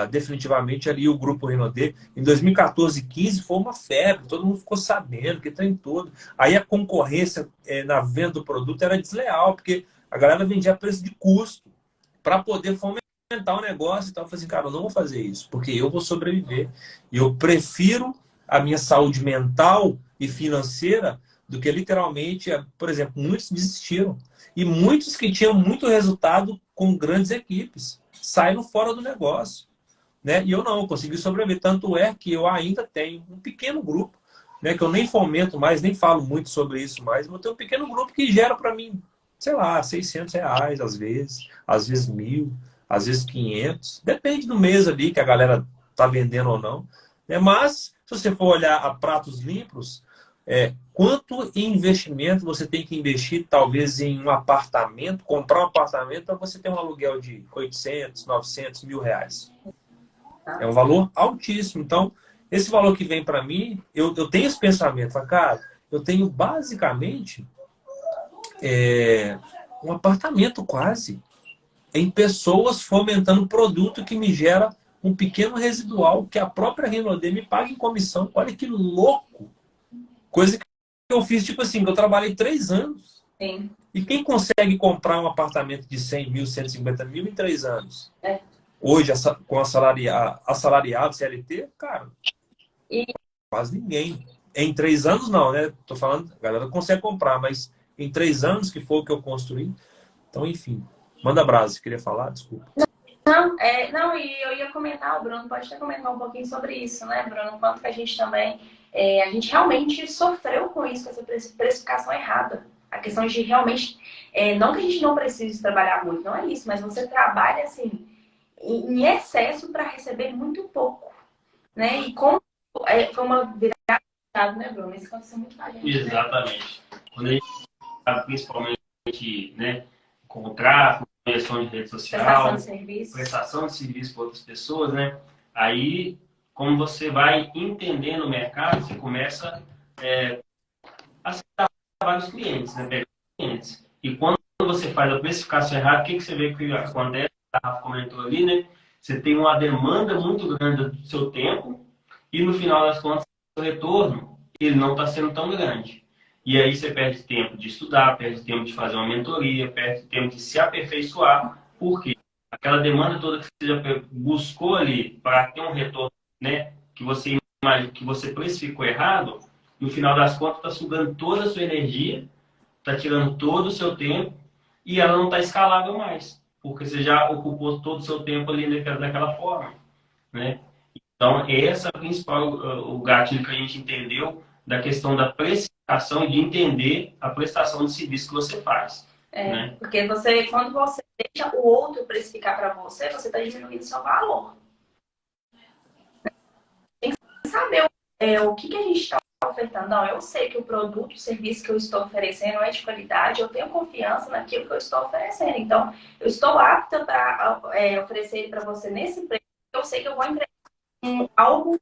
Speaker 1: Definitivamente ali o Grupo Renaudet, em 2014 e 2015, foi uma febre, todo mundo ficou sabendo, que tem todo. Aí a concorrência na venda do produto era desleal, porque a galera vendia a preço de custo para poder fomentar o negócio e tal. Eu falei assim: cara, eu não vou fazer isso, porque eu vou sobreviver. E eu prefiro a minha saúde mental e financeira do que literalmente, por exemplo, muitos desistiram. E muitos que tinham muito resultado com grandes equipes saíram fora do negócio. Né? E eu não, eu consegui sobreviver. Tanto é que eu ainda tenho um pequeno grupo, né, que eu nem fomento mais, nem falo muito sobre isso mais, mas eu tenho um pequeno grupo que gera para mim, sei lá, R$ 600 às vezes 1.000, às vezes 500. Depende do mês ali que a galera tá vendendo ou não. Né? Mas, se você for olhar a pratos limpos, Quanto em investimento você tem que investir, talvez, em um apartamento, comprar um apartamento para você ter um aluguel de 800, 900, R$ 1.000? É um valor altíssimo. Então, esse valor que vem para mim, eu tenho esse pensamento. Falo, cara, eu tenho basicamente um apartamento quase, em pessoas fomentando produto que me gera um pequeno residual que a própria Renaudet me paga em comissão. Olha que louco! Coisa que eu fiz, tipo assim, que eu trabalhei 3 anos.
Speaker 2: Sim.
Speaker 1: E quem consegue comprar um apartamento de 100 mil, 150 mil em 3 anos?
Speaker 2: É.
Speaker 1: Hoje, com assalariado, CLT, cara,
Speaker 2: E
Speaker 1: quase ninguém. Em 3 anos, não, né? Tô falando, a galera consegue comprar, mas em 3 anos, que foi o que eu construí. Então, enfim. Manda brasa, você queria falar? Desculpa.
Speaker 2: não, e eu ia comentar, o Bruno pode até comentar um pouquinho sobre isso, né, Bruno? Quanto que a gente também, a gente realmente sofreu com isso, com essa precificação errada. A questão de realmente, não que a gente não precise trabalhar muito, não é isso, mas você trabalha, assim, em excesso para receber muito pouco, né? E como foi uma virada, né, Bruno? Isso aconteceu muito com a gente,
Speaker 3: Exatamente. Quando a gente está principalmente, né, com o tráfego, gestão de rede social, prestação de serviço para outras pessoas, né? Aí, como você vai entendendo o mercado, você começa a aceitar vários clientes, né? Pegar clientes. E quando você faz a precificação errada, o que você vê que acontece? A Rafa comentou ali, né? Você tem uma demanda muito grande do seu tempo e no final das contas, o retorno, ele não está sendo tão grande. E aí você perde tempo de estudar, perde tempo de fazer uma mentoria, perde tempo de se aperfeiçoar. Por quê? Aquela demanda toda que você já buscou ali para ter um retorno, né, que você precificou errado, no final das contas está sugando toda a sua energia, está tirando todo o seu tempo e ela não está escalável mais, porque você já ocupou todo o seu tempo ali daquela forma, né? Então, esse é o principal o gatilho que a gente entendeu da questão da precificação e de entender a prestação de serviço que você faz. Né?
Speaker 2: Porque quando você deixa o outro precificar para você, você está diminuindo o seu valor. Tem que saber o que a gente está ofertando. Não, eu sei que o produto, o serviço que eu estou oferecendo é de qualidade, eu tenho confiança naquilo que eu estou oferecendo. Então, eu estou apta para oferecer ele para você nesse preço. Eu sei que eu vou entregar algo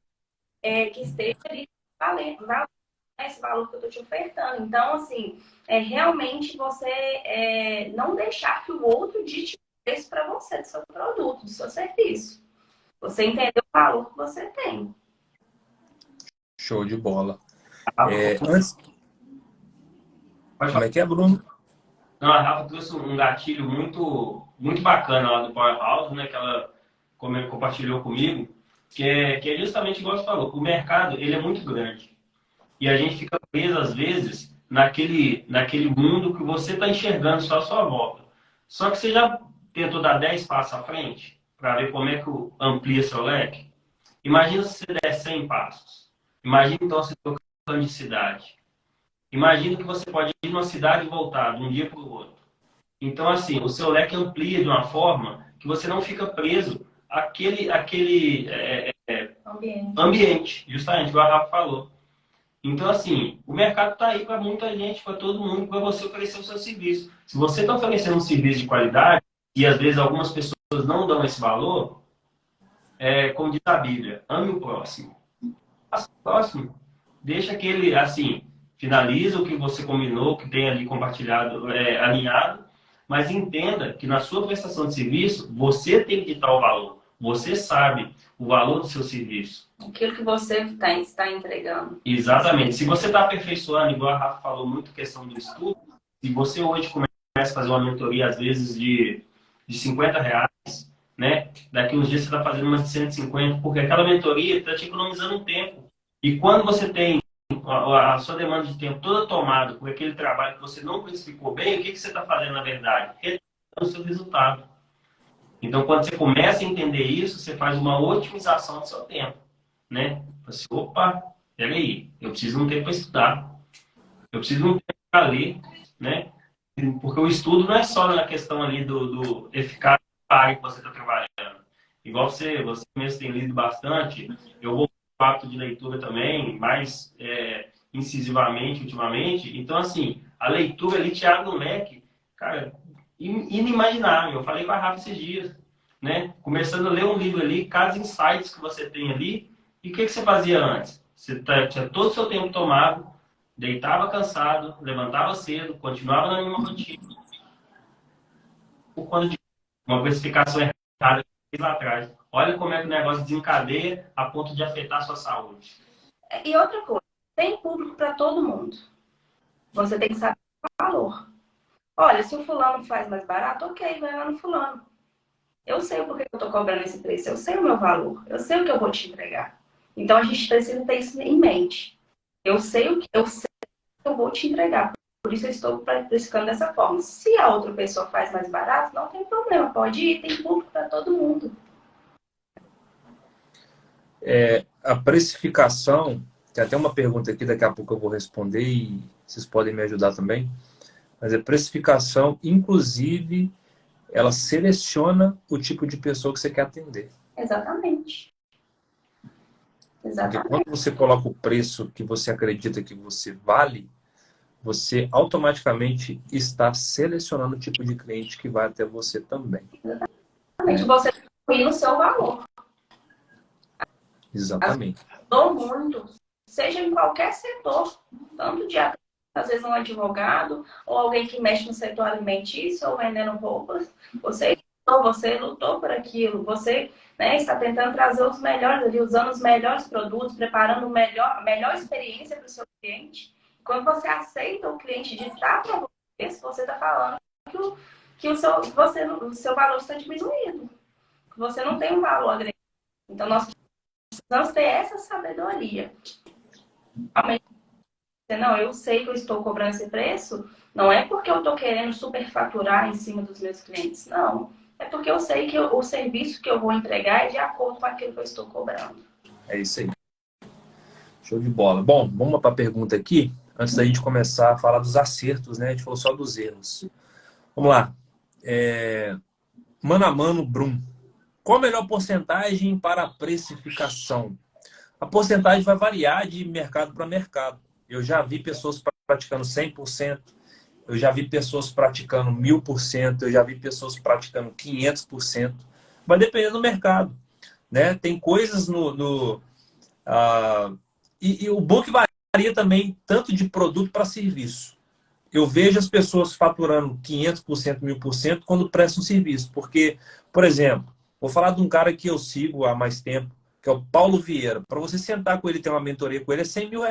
Speaker 2: que esteja ali valendo esse valor que eu estou te ofertando. Então, assim, realmente você não deixar que o outro dite o preço para você, do seu produto, do seu serviço. Você entender o valor que você tem.
Speaker 1: Show de bola.
Speaker 3: Antes...
Speaker 1: Como é que é, Bruno?
Speaker 3: Não, a Rafa trouxe um gatilho muito, muito bacana lá do Powerhouse, né, que ela compartilhou comigo, que é justamente igual você falou, o mercado ele é muito grande. E a gente fica preso, às vezes, naquele mundo que você está enxergando só à sua volta. Só que você já tentou dar 10 passos à frente para ver como é que amplia seu leque? Imagina se você der 100 passos. Imagina, então, você trocando de cidade. Imagina que você pode ir numa cidade e voltar de um dia para o outro. Então, assim, o seu leque amplia de uma forma que você não fica preso àquele ambiente, justamente, como a Rafa falou. Então, assim, o mercado está aí para muita gente, para todo mundo, para você oferecer o seu serviço. Se você está oferecendo um serviço de qualidade, e às vezes algumas pessoas não dão esse valor, como diz a Bíblia, ame o próximo. Faça o próximo. Deixa que ele, assim, finaliza o que você combinou, que tem ali compartilhado, alinhado, mas entenda que na sua prestação de serviço, você tem que ditar o valor. Você sabe o valor do seu serviço.
Speaker 2: Aquilo que você está entregando.
Speaker 3: Exatamente. Se você está aperfeiçoando, igual a Rafa falou muito, questão do estudo, se você hoje começa a fazer uma mentoria, às vezes, de R$ 50, né? Daqui uns dias você está fazendo umas de 150, porque aquela mentoria está te economizando um tempo. E quando você tem a sua demanda de tempo toda tomada por aquele trabalho que você não precificou bem, o que você está fazendo, na verdade? Retornando o seu resultado. Então, quando você começa a entender isso, você faz uma otimização do seu tempo, né? Assim, opa, peraí, eu preciso de um tempo para estudar, eu preciso de um tempo para ler, né? Porque o estudo não é só na questão ali do eficácia da área que você está trabalhando. Igual você mesmo tem lido bastante, eu vou para o hábito de leitura também, mais incisivamente ultimamente. Então, assim, a leitura ali te abre um leque, cara, inimaginável. Eu falei com a Rafa esses dias, né? Começando a ler um livro ali, cada insights que você tem ali. E o que você fazia antes? Você tinha todo o seu tempo tomado, deitava cansado, levantava cedo, continuava na mesma rotina. Por conta de uma classificação errada lá atrás. Olha como é que o negócio desencadeia a ponto de afetar a sua saúde.
Speaker 2: E outra coisa, tem público para todo mundo. Você tem que saber o valor. Olha, se o fulano faz mais barato, ok, vai lá no fulano. Eu sei o porquê que eu estou cobrando esse preço, eu sei o meu valor, eu sei o que eu vou te entregar. Então a gente precisa ter isso em mente. Eu sei o que eu vou te entregar. Por isso eu estou precificando dessa forma. Se a outra pessoa faz mais barato, não tem problema, pode ir, tem público para todo mundo.
Speaker 1: A precificação, tem até uma pergunta aqui, daqui a pouco eu vou responder e vocês podem me ajudar também. Mas a precificação, inclusive, ela seleciona o tipo de pessoa que você quer atender.
Speaker 2: Exatamente.
Speaker 1: Porque quando você coloca o preço que você acredita que você vale, você automaticamente está selecionando o tipo de cliente que vai até você também.
Speaker 2: Exatamente. Você tem o seu valor.
Speaker 1: Exatamente.
Speaker 2: Mudou muito, seja em qualquer setor, tanto de às vezes um advogado, ou alguém que mexe no setor alimentício, ou vendendo roupas. Você lutou por aquilo, você, né, está tentando trazer os melhores ali, usando os melhores produtos, preparando a melhor experiência para o seu cliente. Quando você aceita o cliente ditar para você está falando que o seu valor está diminuído, que você não tem um valor agregado. Então, nós precisamos ter essa sabedoria. Não, eu sei que eu estou cobrando esse preço, não é porque eu estou querendo superfaturar em cima dos meus clientes, não. É porque eu sei que o serviço que eu vou entregar é de acordo com aquilo que eu estou cobrando.
Speaker 1: É isso aí. Show de bola. Bom, vamos para a pergunta aqui, antes da gente começar a falar dos acertos, né? A gente falou só dos erros. Vamos lá. Mano a mano, Brum. Qual a melhor porcentagem para a precificação? A porcentagem vai variar de mercado para mercado. Eu já vi pessoas praticando 100%, eu já vi pessoas praticando 1000%, eu já vi pessoas praticando 500%. Vai depender do mercado, né? Tem coisas e o bom que varia também tanto de produto para serviço. Eu vejo as pessoas faturando 500%, 1000% quando prestam serviço. Porque, por exemplo, vou falar de um cara que eu sigo há mais tempo, que é o Paulo Vieira. Para você sentar com ele e ter uma mentoria com ele, é R$100 mil.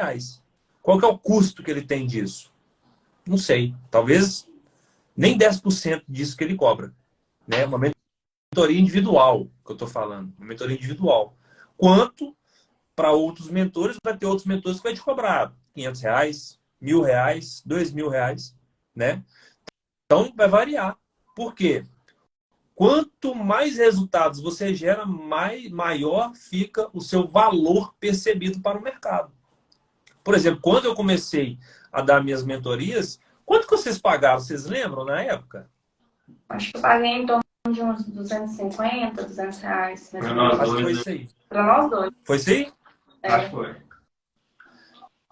Speaker 1: Qual que é o custo que ele tem disso? Não sei. Talvez nem 10% disso que ele cobra. Né? Uma mentoria individual, que eu estou falando. Uma mentoria individual. Quanto para outros mentores, vai ter outros mentores que vai te cobrar R$500, R$1.000, R$2.000. Né? Então, vai variar. Por quê? Quanto mais resultados você gera, maior fica o seu valor percebido para o mercado. Por exemplo, quando eu comecei a dar minhas mentorias, quanto que vocês pagaram? Vocês lembram na época?
Speaker 2: Acho que eu paguei em torno de uns 250, R$200.
Speaker 1: Acho que foi isso aí.
Speaker 2: Para nós dois.
Speaker 1: Foi isso aí?
Speaker 3: Acho que foi.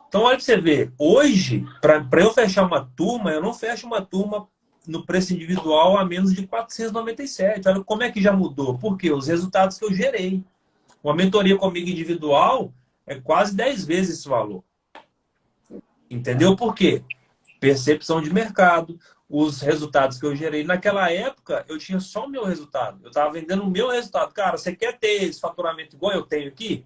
Speaker 1: Então, olha para você ver. Hoje, para eu fechar uma turma, eu não fecho uma turma no preço individual a menos de 497. Olha como é que já mudou. Por quê? Os resultados que eu gerei. Uma mentoria comigo individual é quase 10 vezes esse valor. Entendeu por quê? Percepção de mercado, os resultados que eu gerei. Naquela época, eu tinha só o meu resultado. Eu estava vendendo o meu resultado. Cara, você quer ter esse faturamento igual eu tenho aqui?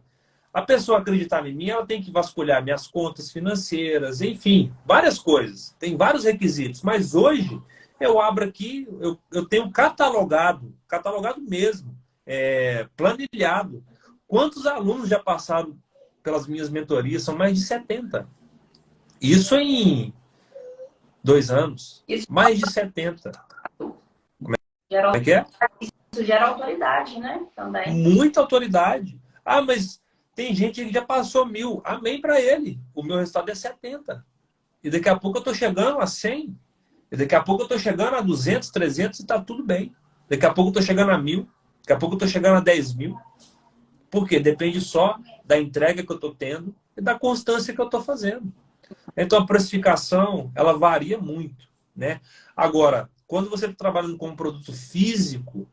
Speaker 1: A pessoa acreditar em mim, ela tem que vasculhar minhas contas financeiras, enfim, várias coisas. Tem vários requisitos. Mas hoje, eu abro aqui, eu tenho catalogado mesmo, planilhado. Quantos alunos já passaram pelas minhas mentorias? São mais de 70. Isso em 2 anos. Mais de 70. Como é que é?
Speaker 2: Isso gera autoridade, né? Também.
Speaker 1: Muita autoridade. Ah, mas tem gente que já passou 1000. Amém para ele. O meu resultado é 70. E daqui a pouco eu estou chegando a 100. E daqui a pouco eu estou chegando a 200, 300 e está tudo bem. Daqui a pouco eu estou chegando a 1000. Daqui a pouco eu estou chegando a 10 mil. Por quê? Depende só da entrega que eu estou tendo e da constância que eu estou fazendo. Então, a precificação, ela varia muito, né? Agora, quando você está trabalhando com um produto físico,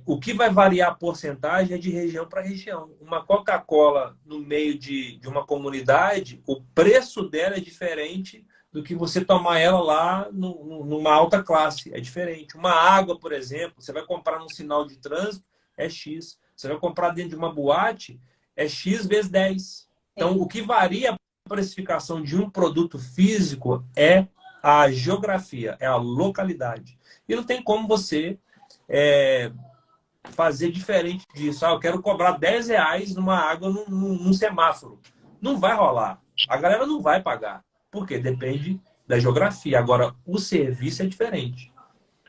Speaker 1: o que vai variar a porcentagem é de região para região. Uma Coca-Cola no meio de uma comunidade, o preço dela é diferente do que você tomar ela lá numa alta classe. É diferente. Uma água, por exemplo, você vai comprar num sinal de trânsito, é X. Você vai comprar dentro de uma boate, é X vezes 10. Então, o que varia a precificação de um produto físico é a geografia, é a localidade. E não tem como você fazer diferente disso. Eu quero cobrar R$ 10 numa água num semáforo. Não vai rolar. A galera não vai pagar. Por quê? Depende da geografia. Agora, o serviço é diferente.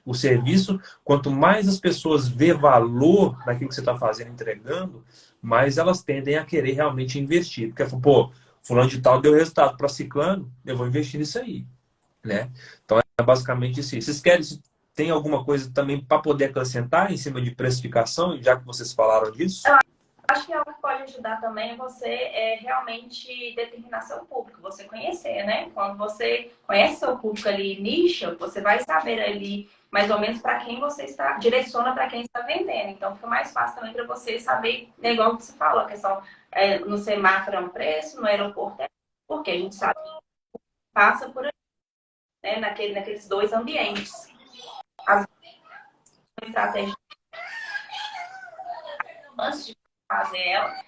Speaker 1: O serviço, quanto mais as pessoas vê valor naquilo que você está fazendo, entregando, mais elas tendem a querer realmente investir. Porque, pô, fulano de tal deu resultado para ciclano, eu vou investir nisso aí, né? Então, é basicamente isso. Vocês querem... Tem alguma coisa também para poder acrescentar em cima de precificação, já que vocês falaram disso?
Speaker 2: Acho que algo que pode ajudar também é você realmente determinar seu público, você conhecer, né? Quando você conhece seu público ali, nicho, você vai saber ali mais ou menos para quem você está, direciona para quem está vendendo. Então fica mais fácil também para você saber, né, igual que você falou, a questão no semáforo é um preço, no aeroporto é porque a gente sabe que passa por aí, né, naqueles dois ambientes. As estratégias antes de fazer ela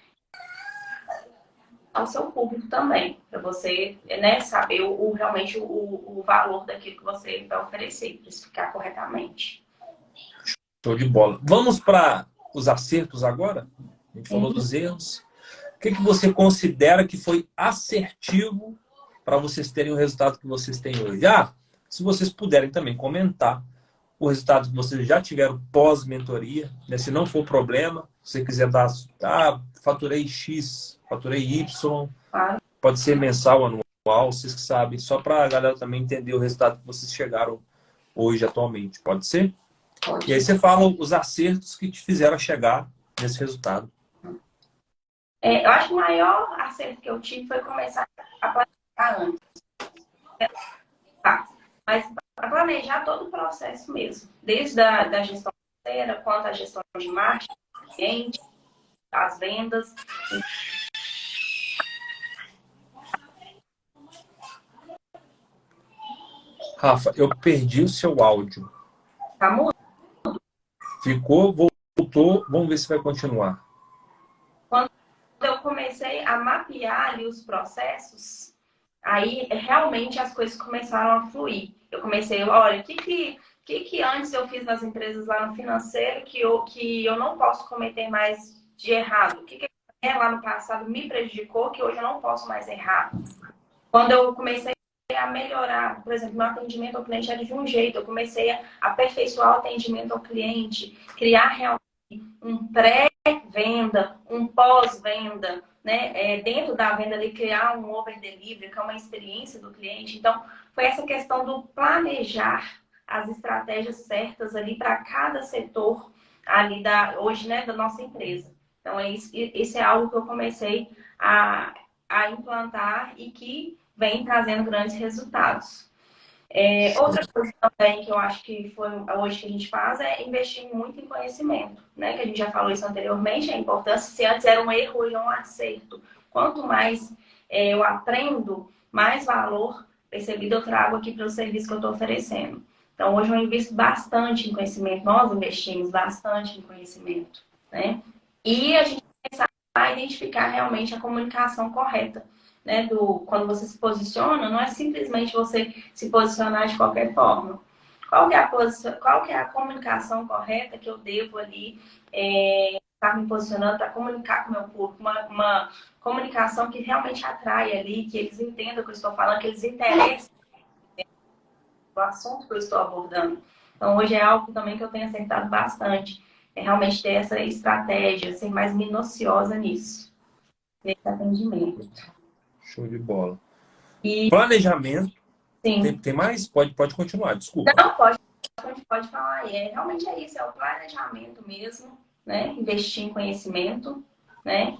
Speaker 2: ao seu público também, para você, né, saber realmente o valor daquilo que você vai oferecer, precificar corretamente.
Speaker 1: Show de bola. Vamos para os acertos agora? A gente falou dos erros. O que você considera que foi assertivo para vocês terem o resultado que vocês têm hoje? Se vocês puderem também comentar o resultado que vocês já tiveram pós-mentoria, né? Se não for problema, se você quiser dar, faturei X, faturei Y,
Speaker 2: Claro.
Speaker 1: pode ser mensal, anual, vocês que sabem, só para a galera também entender o resultado que vocês chegaram hoje, atualmente. Pode ser?
Speaker 2: Pode.
Speaker 1: E aí você fala os acertos que te fizeram chegar nesse resultado.
Speaker 2: Eu acho que o maior acerto que eu tive foi começar a planejar antes. Mas para planejar todo o processo mesmo, desde a gestão financeira, quanto a gestão de marketing, cliente, as vendas.
Speaker 1: Rafa, eu perdi o seu áudio.
Speaker 2: Tá mudando?
Speaker 1: Ficou, voltou, vamos ver se vai continuar.
Speaker 2: Quando eu comecei a mapear ali os processos, aí realmente as coisas começaram a fluir. Eu comecei, olha, o que antes eu fiz nas empresas lá no financeiro que eu não posso cometer mais de errado? O que lá no passado me prejudicou que hoje eu não posso mais errar? Quando eu comecei a melhorar, por exemplo, meu atendimento ao cliente era de um jeito, eu comecei a aperfeiçoar o atendimento ao cliente, criar realmente um pré-venda, um pós-venda, né? Dentro da venda ali, criar um over delivery, que é uma experiência do cliente. Então, foi essa questão do planejar as estratégias certas ali para cada setor ali hoje, né, da nossa empresa. Então, isso é algo que eu comecei a implantar e que vem trazendo grandes resultados. Outra coisa também que eu acho que foi hoje que a gente faz é investir muito em conhecimento, né? Que a gente já falou isso anteriormente, a importância, se antes era um erro, hoje é um acerto. Quanto mais eu aprendo, mais valor percebido eu trago aqui para o serviço que eu estou oferecendo. Então, hoje eu invisto bastante em conhecimento, nós investimos bastante em conhecimento, né? E a gente começar a identificar realmente a comunicação correta. Né, quando você se posiciona, não é simplesmente você se posicionar de qualquer forma. Qual que é a comunicação correta que eu devo ali estar me posicionando para comunicar com o meu público? Uma comunicação que realmente atrai ali, que eles entendam o que eu estou falando, que eles interessem no assunto que eu estou abordando. Então, hoje é algo também que eu tenho acertado bastante. É realmente ter essa estratégia, ser mais minuciosa nisso, nesse atendimento.
Speaker 1: Show de bola.
Speaker 2: E,
Speaker 1: planejamento.
Speaker 2: sim.
Speaker 1: Tem mais? Pode continuar, desculpa.
Speaker 2: Não, pode falar. Realmente é isso, é o planejamento mesmo, né? Investir em conhecimento, né?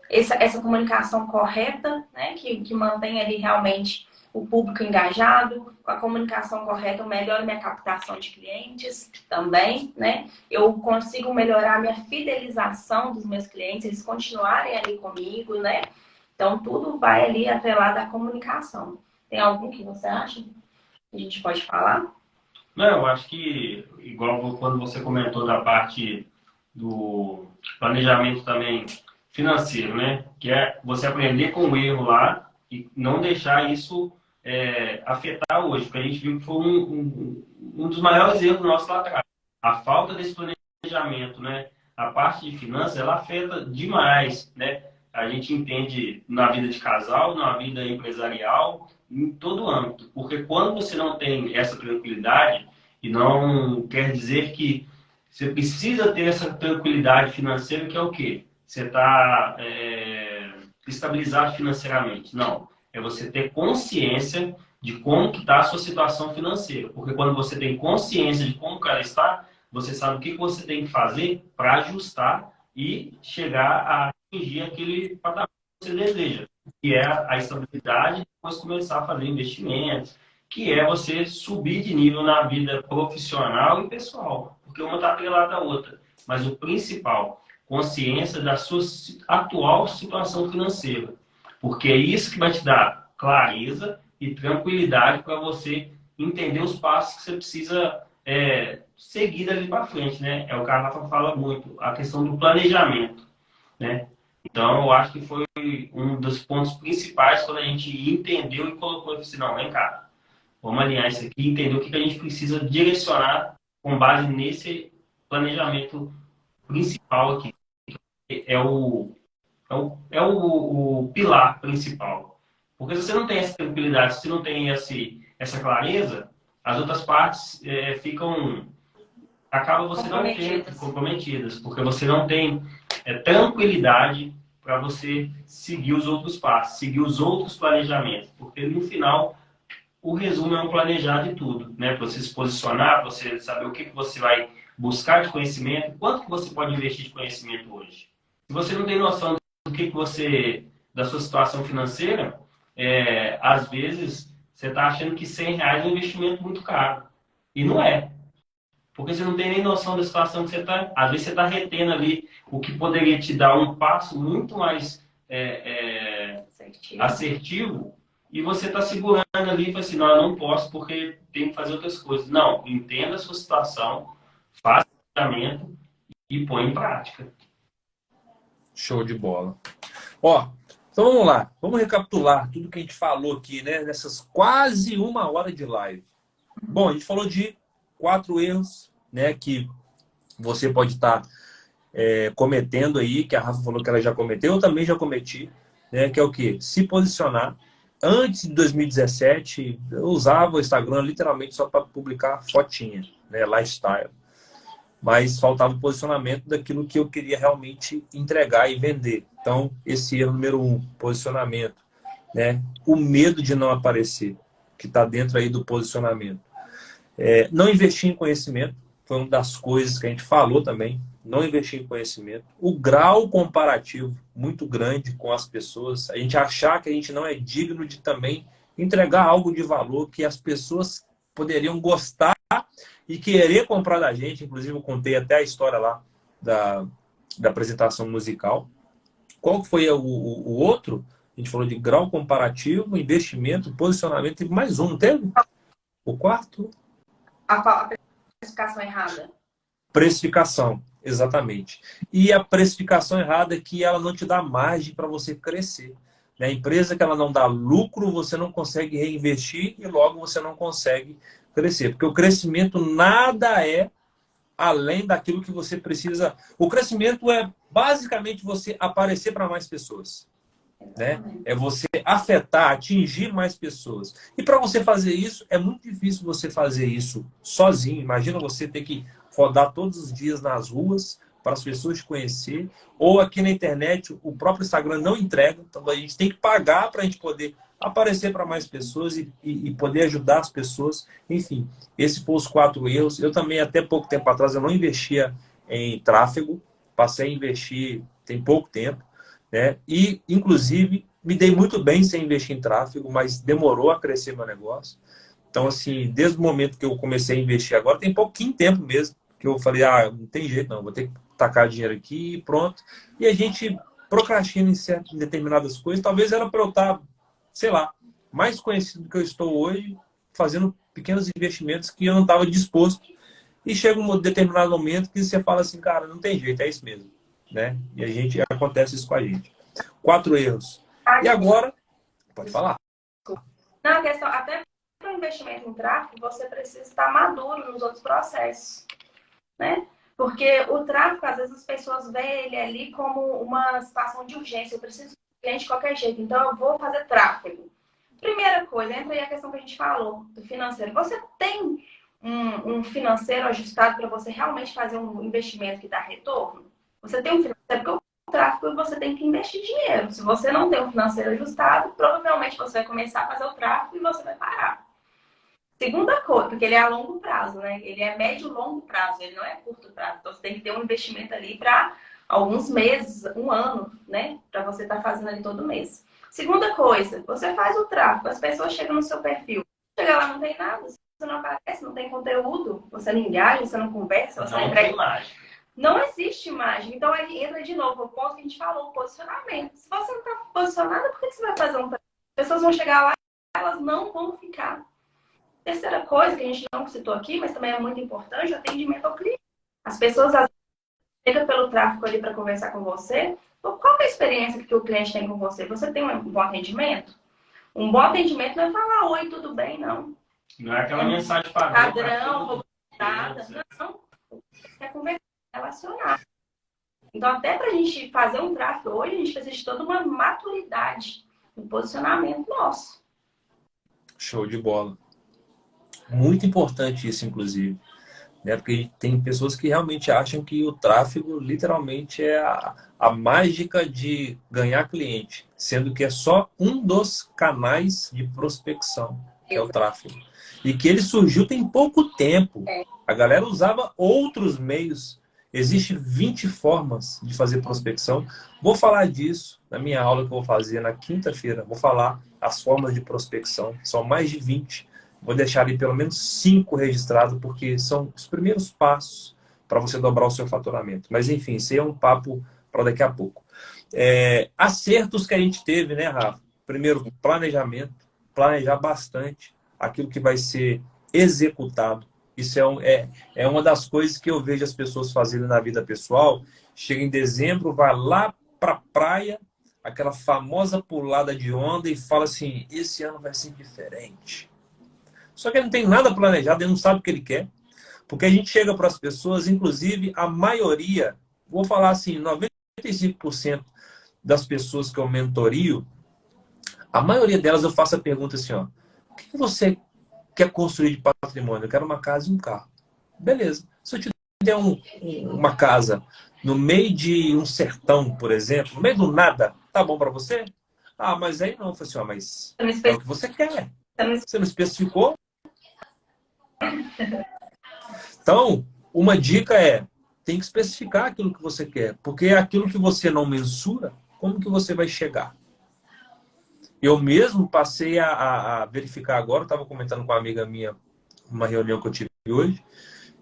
Speaker 2: essa comunicação correta, né, que mantém ali realmente o público engajado, com a comunicação correta, eu melhoro minha captação de clientes também, né? Eu consigo melhorar minha fidelização dos meus clientes, eles continuarem ali comigo, né? Então, tudo vai ali atrelado à comunicação. Tem algum que você acha que a gente pode falar?
Speaker 3: Não, eu acho que, igual quando você comentou da parte do planejamento também financeiro, né? Que é você aprender com o erro lá e não deixar isso afetar hoje. Porque a gente viu que foi um dos maiores erros nossos lá atrás. A falta desse planejamento, né? A parte de finanças, ela afeta demais, né? A gente entende na vida de casal, na vida empresarial, em todo âmbito. Porque quando você não tem essa tranquilidade, e não quer dizer que você precisa ter essa tranquilidade financeira, que é o quê? Você está estabilizado financeiramente. Não. É você ter consciência de como que está a sua situação financeira. Porque quando você tem consciência de como que ela está, você sabe o que você tem que fazer para ajustar e chegar a atingir aquele patamar que você deseja, que é a estabilidade e depois começar a fazer investimentos, que é você subir de nível na vida profissional e pessoal, porque uma está atrelada à outra. Mas o principal, consciência da sua atual situação financeira, porque é isso que vai te dar clareza e tranquilidade para você entender os passos que você precisa seguir dali para frente, né? É o que a Rafa fala muito, a questão do planejamento, né? Então, eu acho que foi um dos pontos principais quando a gente entendeu e colocou assim, não, vem cá, vamos alinhar isso aqui e entender o que a gente precisa direcionar com base nesse planejamento principal aqui. É o pilar principal. Porque se você não tem essa tranquilidade, se você não tem essa clareza, as outras partes acaba você não tendo comprometidas, porque você não tem tranquilidade para você seguir os outros passos, seguir os outros planejamentos, porque no final o resumo é um planejar de tudo, né? Para você se posicionar, para você saber o que você vai buscar de conhecimento, quanto que você pode investir de conhecimento hoje. Se você não tem noção do que da sua situação financeira, às vezes você está achando que R$ 100 é um investimento muito caro. E não é. Porque você não tem nem noção da situação que você está. Às vezes você está retendo ali o que poderia te dar um passo muito mais assertivo e você está segurando ali e fala assim, não, eu não posso porque tem que fazer outras coisas. Não, entenda a sua situação, faça o planejamento e põe em prática.
Speaker 1: Show de bola. Ó, então vamos lá. Vamos recapitular tudo que a gente falou aqui, né? Nessas quase 1 hora de live. Bom, a gente falou de 4 erros, né? Que você pode estar cometendo aí, que a Rafa falou que ela já cometeu, eu também já cometi, né? Que é o quê? Se posicionar. Antes de 2017, eu usava o Instagram literalmente só para publicar fotinha, né? Lifestyle. Mas faltava o posicionamento daquilo que eu queria realmente entregar e vender. Então, esse erro número 1, posicionamento, né? O medo de não aparecer, que está dentro aí do posicionamento. Não investir em conhecimento, foi uma das coisas que a gente falou também. Não investir em conhecimento. O grau comparativo muito grande com as pessoas. A gente achar que a gente não é digno de também entregar algo de valor que as pessoas poderiam gostar e querer comprar da gente. Inclusive, eu contei até a história lá da apresentação musical. Qual foi o outro? A gente falou de grau comparativo, investimento, posicionamento. Teve mais um, não teve? O quarto?
Speaker 2: A precificação errada.
Speaker 1: Precificação, exatamente. E a precificação errada é que ela não te dá margem para você crescer. A empresa que ela não dá lucro, você não consegue reinvestir e logo você não consegue crescer. Porque o crescimento nada é além daquilo que você precisa. O crescimento é basicamente você aparecer para mais pessoas. Né? É você afetar, atingir mais pessoas. E para você fazer isso, é muito difícil você fazer isso sozinho. Imagina você ter que rodar todos os dias nas ruas para as pessoas te conhecer, ou aqui na internet, o próprio Instagram não entrega, então a gente tem que pagar para a gente poder aparecer para mais pessoas e poder ajudar as pessoas. Enfim, esses foram os 4 erros. Eu também, até pouco tempo atrás, eu não investia em tráfego, passei a investir tem pouco tempo, né? E, inclusive, me dei muito bem sem investir em tráfego, mas demorou a crescer meu negócio. Então, assim, desde o momento que eu comecei a investir agora, tem pouquinho tempo mesmo, que eu falei, não tem jeito não, vou ter que tacar dinheiro aqui e pronto. E a gente procrastina em determinadas coisas. Talvez era para eu estar, sei lá, mais conhecido do que eu estou hoje, fazendo pequenos investimentos que eu não estava disposto. E chega um determinado momento que você fala assim, cara, não tem jeito, é isso mesmo, né? E acontece isso com a gente. 4 erros. E agora, pode falar.
Speaker 2: Não, a questão, até para o investimento em tráfego, você precisa estar maduro nos outros processos, né? Porque o tráfego, às vezes, as pessoas veem ele ali como uma situação de urgência. Eu preciso de cliente de qualquer jeito, então eu vou fazer tráfego. Primeira coisa, entra aí a questão que a gente falou, do financeiro. Você tem um financeiro ajustado para você realmente fazer um investimento que dá retorno? Você tem um financeiro, porque o tráfego você tem que investir dinheiro. Se você não tem um financeiro ajustado, provavelmente você vai começar a fazer o tráfego e você vai parar. Segunda coisa, porque ele é a longo prazo, né? Ele é médio e longo prazo, ele não é curto prazo. Então você tem que ter um investimento ali para alguns meses, um ano, né? Para você estar fazendo ali todo mês. Segunda coisa, você faz o tráfego, as pessoas chegam no seu perfil, chega lá, não tem nada, você não aparece, não tem conteúdo, você não engaja, você não conversa, você não entrega.
Speaker 3: Imagem.
Speaker 2: Não existe imagem. Então aí entra de novo o ponto que a gente falou, o posicionamento. Se você não está posicionado, por que você vai fazer um tráfego? As pessoas vão chegar lá e elas não vão ficar. Terceira coisa que a gente não citou aqui, mas também é muito importante, o atendimento ao cliente. As pessoas às vezes chegam pelo tráfego ali para conversar com você. Qual é a experiência que o cliente tem com você? Você tem um bom atendimento? Um bom atendimento não é falar oi, tudo bem, não.
Speaker 3: Não é aquela mensagem
Speaker 2: padrão, roubada. Não. É conversar, relacionar. Então, até para a gente fazer um tráfego hoje, a gente precisa de toda uma maturidade no posicionamento nosso.
Speaker 1: Show de bola. Muito importante isso, inclusive. Né? Porque tem pessoas que realmente acham que o tráfego literalmente é a mágica de ganhar cliente, sendo que é só um dos canais de prospecção, que é o tráfego. E que ele surgiu tem pouco tempo. A galera usava outros meios. Existem 20 formas de fazer prospecção. Vou falar disso na minha aula que eu vou fazer na quinta-feira. Vou falar as formas de prospecção. São mais de 20. Vou deixar ali pelo menos 5 registrados, porque são os primeiros passos para você dobrar o seu faturamento. Mas, enfim, isso aí é um papo para daqui a pouco. Acertos que a gente teve, né, Rafa? Primeiro, planejamento. Planejar bastante aquilo que vai ser executado. Isso é uma das coisas que eu vejo as pessoas fazendo na vida pessoal. Chega em dezembro, vai lá para a praia, aquela famosa pulada de onda e fala assim, esse ano vai ser diferente. Só que ele não tem nada planejado, ele não sabe o que ele quer. Porque a gente chega para as pessoas, inclusive a maioria, vou falar assim, 95% das pessoas que eu mentorio, a maioria delas eu faço a pergunta assim, ó, o que você quer construir de patrimônio? Eu quero uma casa e um carro. Beleza. Se eu te der uma casa no meio de um sertão, por exemplo, no meio do nada, tá bom para você? Mas aí não. Eu falei assim, mas é o que você quer. Você não especificou? Então, uma dica tem que especificar aquilo que você quer, porque é aquilo que você não mensura, como que você vai chegar? Eu mesmo passei a verificar agora, estava comentando com uma amiga minha, uma reunião que eu tive hoje,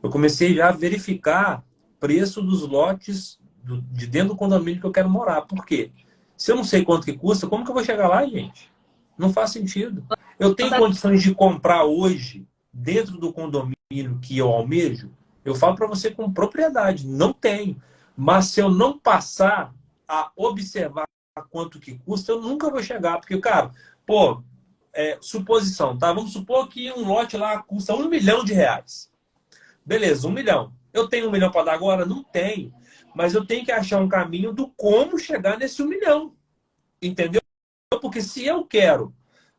Speaker 1: eu comecei já a verificar preço dos lotes de dentro do condomínio que eu quero morar. Por quê? Se eu não sei quanto que custa, como que eu vou chegar lá, gente? Não faz sentido. Eu tenho condições de comprar hoje dentro do condomínio que eu almejo? Eu falo para você com propriedade, não tenho. Mas se eu não passar a observar quanto que custa, eu nunca vou chegar. Porque, cara, suposição, tá? Vamos supor que um lote lá custa R$1 milhão. Beleza, 1 milhão. Eu tenho 1 milhão para dar agora? Não tenho. Mas eu tenho que achar um caminho do como chegar nesse 1 milhão. Entendeu? Porque se eu quero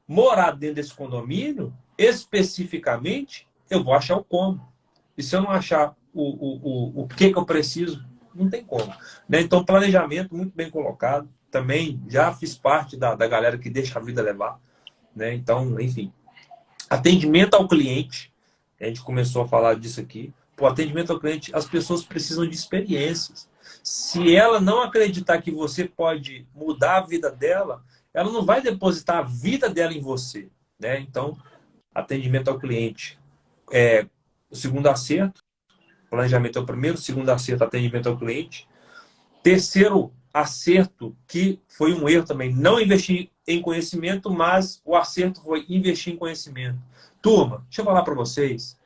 Speaker 1: morar dentro desse condomínio, especificamente, eu vou achar o como. E se eu não achar o que eu preciso, não tem como. Né? Então, planejamento muito bem colocado. Também já fiz parte da galera que deixa a vida levar. Né? Então, enfim. Atendimento ao cliente. A gente começou a falar disso aqui. o atendimento ao cliente, as pessoas precisam de experiências. Se ela não acreditar que você pode mudar a vida dela, ela não vai depositar a vida dela em você, né? Então, atendimento ao cliente é o segundo acerto, planejamento é o primeiro, segundo acerto, atendimento ao cliente. Terceiro acerto, que foi um erro também, não investir em conhecimento, mas o acerto foi investir em conhecimento. Turma, deixa eu falar para vocês,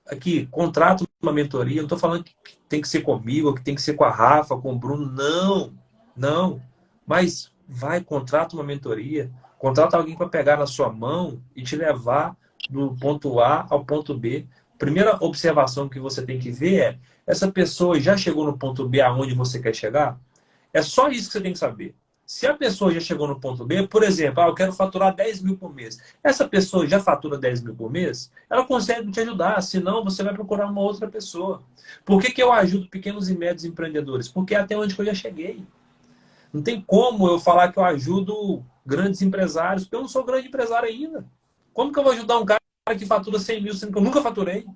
Speaker 1: aqui, contrato uma mentoria, não estou falando que tem que ser comigo, que tem que ser com a Rafa, com o Bruno, não, não. Mas vai, contrata uma mentoria, contrata alguém para pegar na sua mão e te levar do ponto A ao ponto B. Primeira observação que você tem que ver é, essa pessoa já chegou no ponto B aonde você quer chegar? É só isso que você tem que saber. Se a pessoa já chegou no ponto B, por exemplo, eu quero faturar 10 mil por mês. Essa pessoa já fatura 10 mil por mês, ela consegue te ajudar. Senão, você vai procurar uma outra pessoa. Por que eu ajudo pequenos e médios empreendedores? Porque é até onde eu já cheguei. Não tem como eu falar que eu ajudo grandes empresários, porque eu não sou grande empresário ainda. Como que eu vou ajudar um cara que fatura 100 mil, sendo que eu nunca faturei?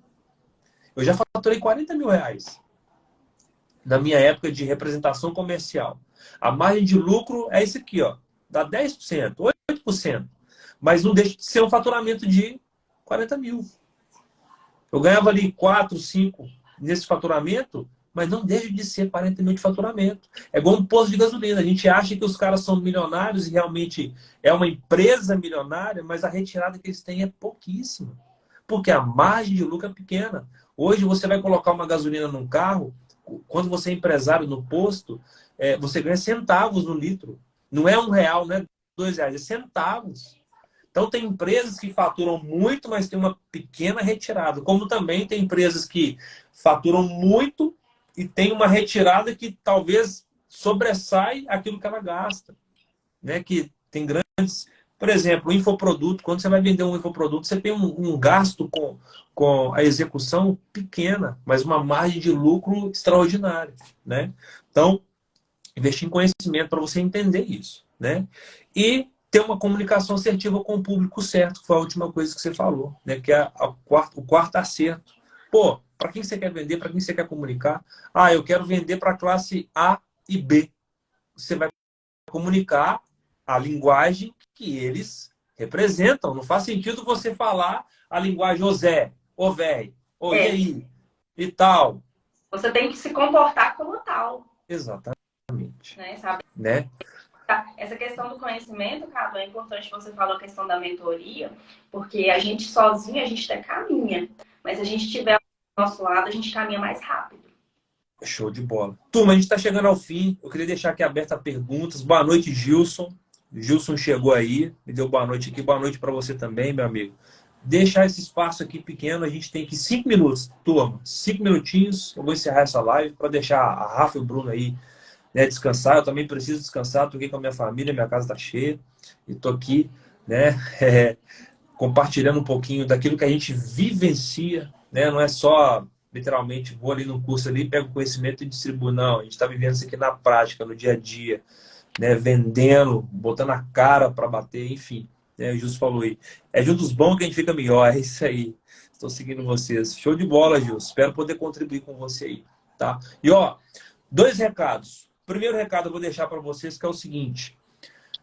Speaker 1: Eu já faturei 40 mil reais na minha época de representação comercial. A margem de lucro é isso aqui, ó. Dá 10%, 8%. Mas não deixa de ser um faturamento de 40 mil. Eu ganhava ali 4, 5 nesse faturamento, mas não deixa de ser 40 mil de faturamento. É igual um posto de gasolina. A gente acha que os caras são milionários e realmente é uma empresa milionária, mas a retirada que eles têm é pouquíssima. Porque a margem de lucro é pequena. Hoje você vai colocar uma gasolina num carro, quando você é empresário no posto, você ganha centavos no litro. Não é R$1, não é R$2, é centavos. Então tem empresas que faturam muito, mas tem uma pequena retirada. Como também tem empresas que faturam muito e tem uma retirada que talvez sobressai aquilo que ela gasta. Né? Que tem grandes... Por exemplo, o infoproduto. Quando você vai vender um infoproduto, você tem um gasto com a execução pequena, mas uma margem de lucro extraordinária. Né? Então, investir em conhecimento para você entender isso. Né? E ter uma comunicação assertiva com o público certo, que foi a última coisa que você falou, né? Que é o quarto acerto. Pô, para quem você quer vender, para quem você quer comunicar? Ah, eu quero vender para a classe A e B. Você vai comunicar a linguagem que eles representam. Não faz sentido você falar a linguagem ô Zé, ô véi, ô e aí, e tal.
Speaker 2: Você tem que se comportar como tal.
Speaker 1: Exatamente.
Speaker 2: Né? Sabe?
Speaker 1: Né?
Speaker 2: Essa questão do conhecimento, Cadu, é importante você falou a questão da mentoria, porque a gente sozinho, a gente até caminha. Mas se a gente estiver ao nosso lado, a gente caminha mais rápido.
Speaker 1: Show de bola. Turma, a gente está chegando ao fim. Eu queria deixar aqui aberta perguntas. Boa noite, Gilson. Gilson chegou aí, me deu boa noite aqui. Boa noite para você também, meu amigo. Deixar esse espaço aqui pequeno, a gente tem aqui 5 minutos, turma. 5 minutinhos, eu vou encerrar essa live para deixar a Rafa e o Bruno aí, né, descansar. Eu também preciso descansar, estou aqui com a minha família, minha casa está cheia. E estou aqui, né, compartilhando um pouquinho daquilo que a gente vivencia, né? Não é só... literalmente, vou ali no curso ali, pego conhecimento e distribuo. Não, a gente está vivendo isso aqui na prática, no dia a dia, né? Vendendo, botando a cara para bater, enfim. Né? O Gilson falou aí. É junto dos bons que a gente fica melhor, é isso aí. Estou seguindo vocês. Show de bola, Gilson. Espero poder contribuir com você aí, tá? E, ó, 2 recados. Primeiro recado eu vou deixar para vocês, que é o seguinte.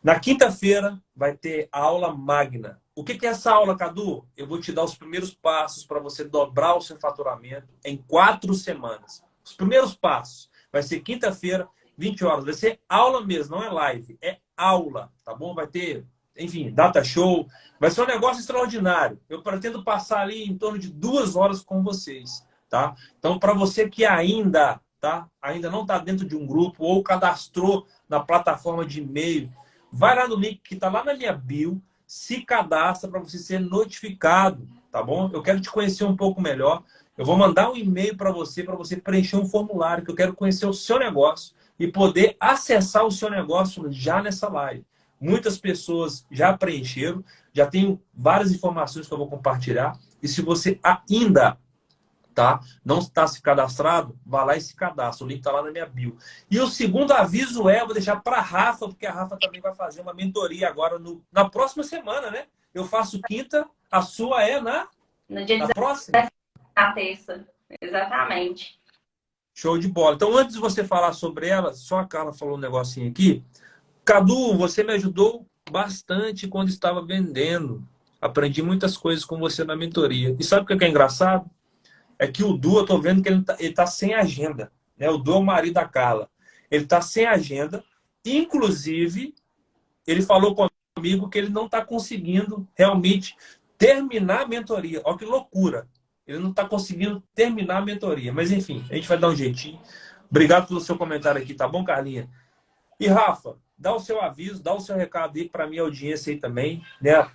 Speaker 1: Na quinta-feira vai ter aula magna. O que é essa aula, Cadu? Eu vou te dar os primeiros passos para você dobrar o seu faturamento em 4 semanas. Os primeiros passos. Vai ser quinta-feira, 20 horas. Vai ser aula mesmo, não é live. É aula, tá bom? Vai ter, enfim, data show. Vai ser um negócio extraordinário. Eu pretendo passar ali em torno de 2 horas com vocês, tá? Então, para você que ainda não está dentro de um grupo ou cadastrou na plataforma de e-mail, vai lá no link que está lá na minha bio, se cadastra para você ser notificado, tá bom? Eu quero te conhecer um pouco melhor. Eu vou mandar um e-mail para você preencher um formulário, que eu quero conhecer o seu negócio e poder acessar o seu negócio já nessa live. Muitas pessoas já preencheram, já tenho várias informações que eu vou compartilhar. E se você ainda não está se cadastrado, vá lá e se cadastra. O link está lá na minha bio. E o segundo aviso eu vou deixar para a Rafa, porque a Rafa também vai fazer uma mentoria agora na próxima semana, né? Eu faço quinta, a sua é
Speaker 2: no dia
Speaker 1: na próxima?
Speaker 2: Na terça. Exatamente.
Speaker 1: Show de bola. Então, antes de você falar sobre ela, só a Carla falou um negocinho aqui. Cadu, você me ajudou bastante quando estava vendendo. Aprendi muitas coisas com você na mentoria. E sabe o que é engraçado? É que o Du, eu tô vendo que ele tá sem agenda, né? O Du é o marido da Carla. Ele tá sem agenda. Inclusive, ele falou comigo que ele não está conseguindo realmente terminar a mentoria. Olha que loucura. Ele não está conseguindo terminar a mentoria. Mas, enfim, a gente vai dar um jeitinho. Obrigado pelo seu comentário aqui, tá bom, Carlinha? E, Rafa, dá o seu aviso, dá o seu recado aí para a minha audiência aí também, né?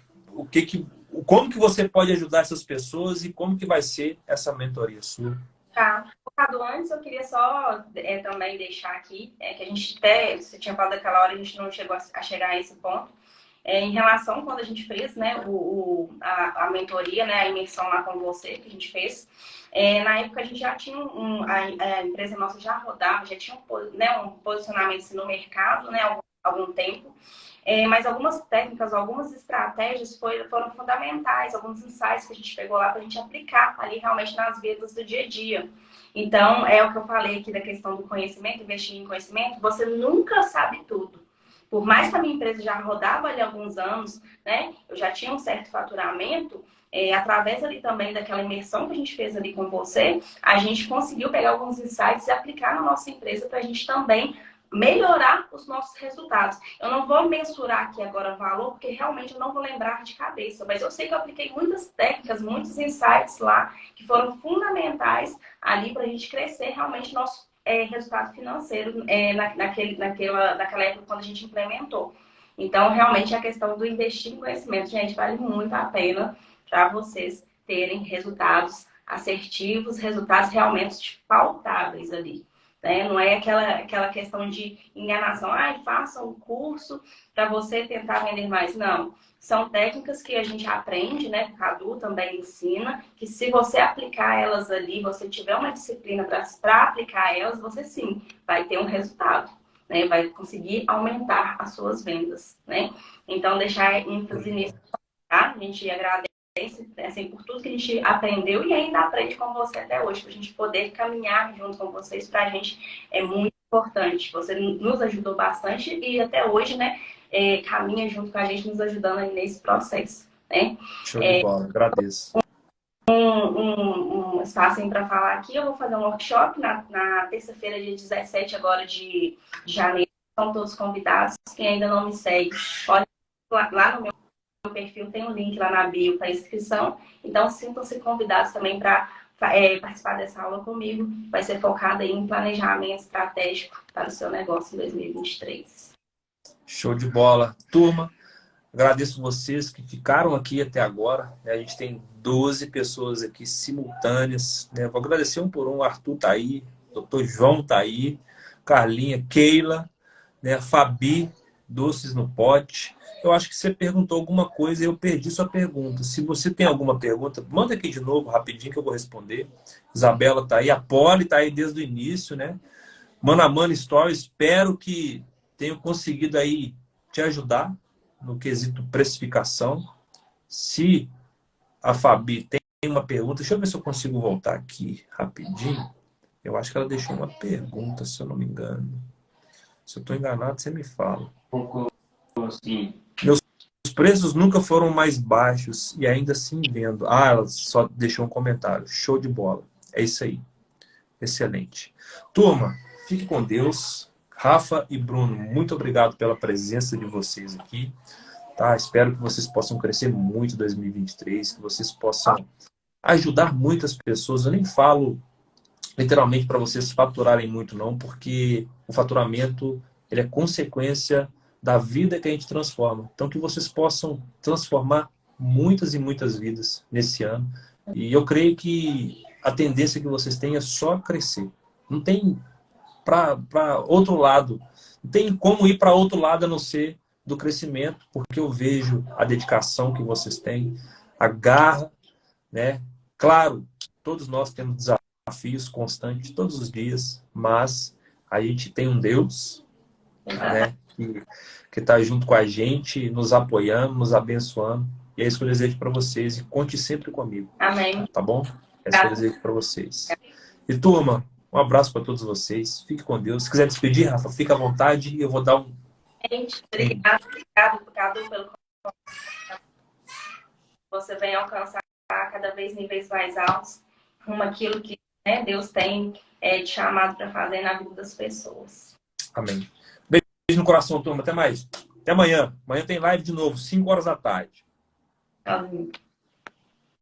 Speaker 1: Como que você pode ajudar essas pessoas e como que vai ser essa mentoria sua?
Speaker 2: Tá. Focado antes, eu queria só também deixar aqui, que a gente até, você tinha falado daquela hora, a gente não chegou a chegar a esse ponto. Em relação quando a gente fez, né, a mentoria, né, a imersão lá com você, que a gente fez, na época a gente já tinha a empresa nossa já rodava, já tinha um posicionamento no mercado, né, há algum tempo. Mas algumas técnicas, algumas estratégias foram fundamentais, alguns insights que a gente pegou lá para a gente aplicar ali realmente nas vendas do dia a dia. Então, é o que eu falei aqui da questão do conhecimento, investir em conhecimento, você nunca sabe tudo. Por mais que a minha empresa já rodava ali há alguns anos, né, eu já tinha um certo faturamento, através ali também daquela imersão que a gente fez ali com você, a gente conseguiu pegar alguns insights e aplicar na nossa empresa para a gente também melhorar os nossos resultados. Eu não vou mensurar aqui agora o valor, porque realmente eu não vou lembrar de cabeça, mas eu sei que eu apliquei muitas técnicas, muitos insights lá, que foram fundamentais ali para a gente crescer realmente nosso resultado financeiro naquela época quando a gente implementou. Então, realmente, a questão do investir em conhecimento, gente, vale muito a pena para vocês terem resultados assertivos, resultados realmente pautáveis ali. Né? Não é aquela questão de enganação. Faça um curso para você tentar vender mais. Não. São técnicas que a gente aprende, né? O Cadu também ensina, que se você aplicar elas ali, você tiver uma disciplina para aplicar elas, você sim vai ter um resultado, né? Vai conseguir aumentar as suas vendas, né? Então, deixar ênfase nisso, tá? A gente agradece assim, por tudo que a gente aprendeu e ainda aprende com você até hoje, para a gente poder caminhar junto com vocês, para a gente é muito importante. Você nos ajudou bastante e até hoje, né, caminha junto com a gente, nos ajudando aí nesse processo, né?
Speaker 1: Show de bola, agradeço.
Speaker 2: Um espaço para falar aqui, eu vou fazer um workshop na terça-feira, dia 17 agora de janeiro. São todos convidados. Quem ainda não me segue, pode ir lá no meu perfil, tem um link lá na bio para inscrição. Então, sintam-se convidados também para participar dessa aula comigo. Vai ser focada em planejamento estratégico para o seu negócio em 2023.
Speaker 1: Show de bola. Turma, agradeço vocês que ficaram aqui até agora. A gente tem 12 pessoas aqui simultâneas. Vou agradecer um por um. O Arthur tá aí, o Dr. João tá aí, Carlinha, Keila, Fabi, Doces no Pote. Eu acho que você perguntou alguma coisa e eu perdi sua pergunta. Se você tem alguma pergunta, manda aqui de novo, rapidinho, que eu vou responder. Isabela tá aí, a Poli tá aí desde o início, né? Mano a Mano Story, espero que tenho conseguido aí te ajudar no quesito precificação. Se a Fabi tem uma pergunta, deixa eu ver se eu consigo voltar aqui rapidinho. Eu acho que ela deixou uma pergunta, se eu não me engano. Se eu estou enganado, você me fala.
Speaker 3: Sim.
Speaker 1: Meus preços nunca foram mais baixos e ainda assim vendo. Ela só deixou um comentário. Show de bola. É isso aí. Excelente. Turma, fique com Deus. Rafa e Bruno, muito obrigado pela presença de vocês aqui. Tá? Espero que vocês possam crescer muito em 2023, que vocês possam ajudar muitas pessoas. Eu nem falo literalmente para vocês faturarem muito, não, porque o faturamento ele é consequência da vida que a gente transforma. Então, que vocês possam transformar muitas e muitas vidas nesse ano. E eu creio que a tendência que vocês têm é só crescer. Não tem para outro lado. Não tem como ir para outro lado a não ser do crescimento, porque eu vejo a dedicação que vocês têm, a garra, né? Claro, todos nós temos desafios constantes todos os dias, mas a gente tem um Deus, né, que está junto com a gente, nos apoiando, nos abençoando. E é isso que eu desejo para vocês. E conte sempre comigo.
Speaker 2: Amém.
Speaker 1: Tá bom? Essa que eu desejo para vocês. E, turma, um abraço para todos vocês. Fique com Deus. Se quiser despedir, Rafa, fica à vontade. Eu vou dar um...
Speaker 2: Gente, obrigado, Cadu, pelo você vem alcançar cada vez níveis mais altos, rumo aquilo que, né, Deus tem te chamado para fazer na vida das pessoas.
Speaker 1: Amém. Beijo no coração, turma. Até mais. Até amanhã. Amanhã tem live de novo, 5 horas da tarde.
Speaker 2: Amém.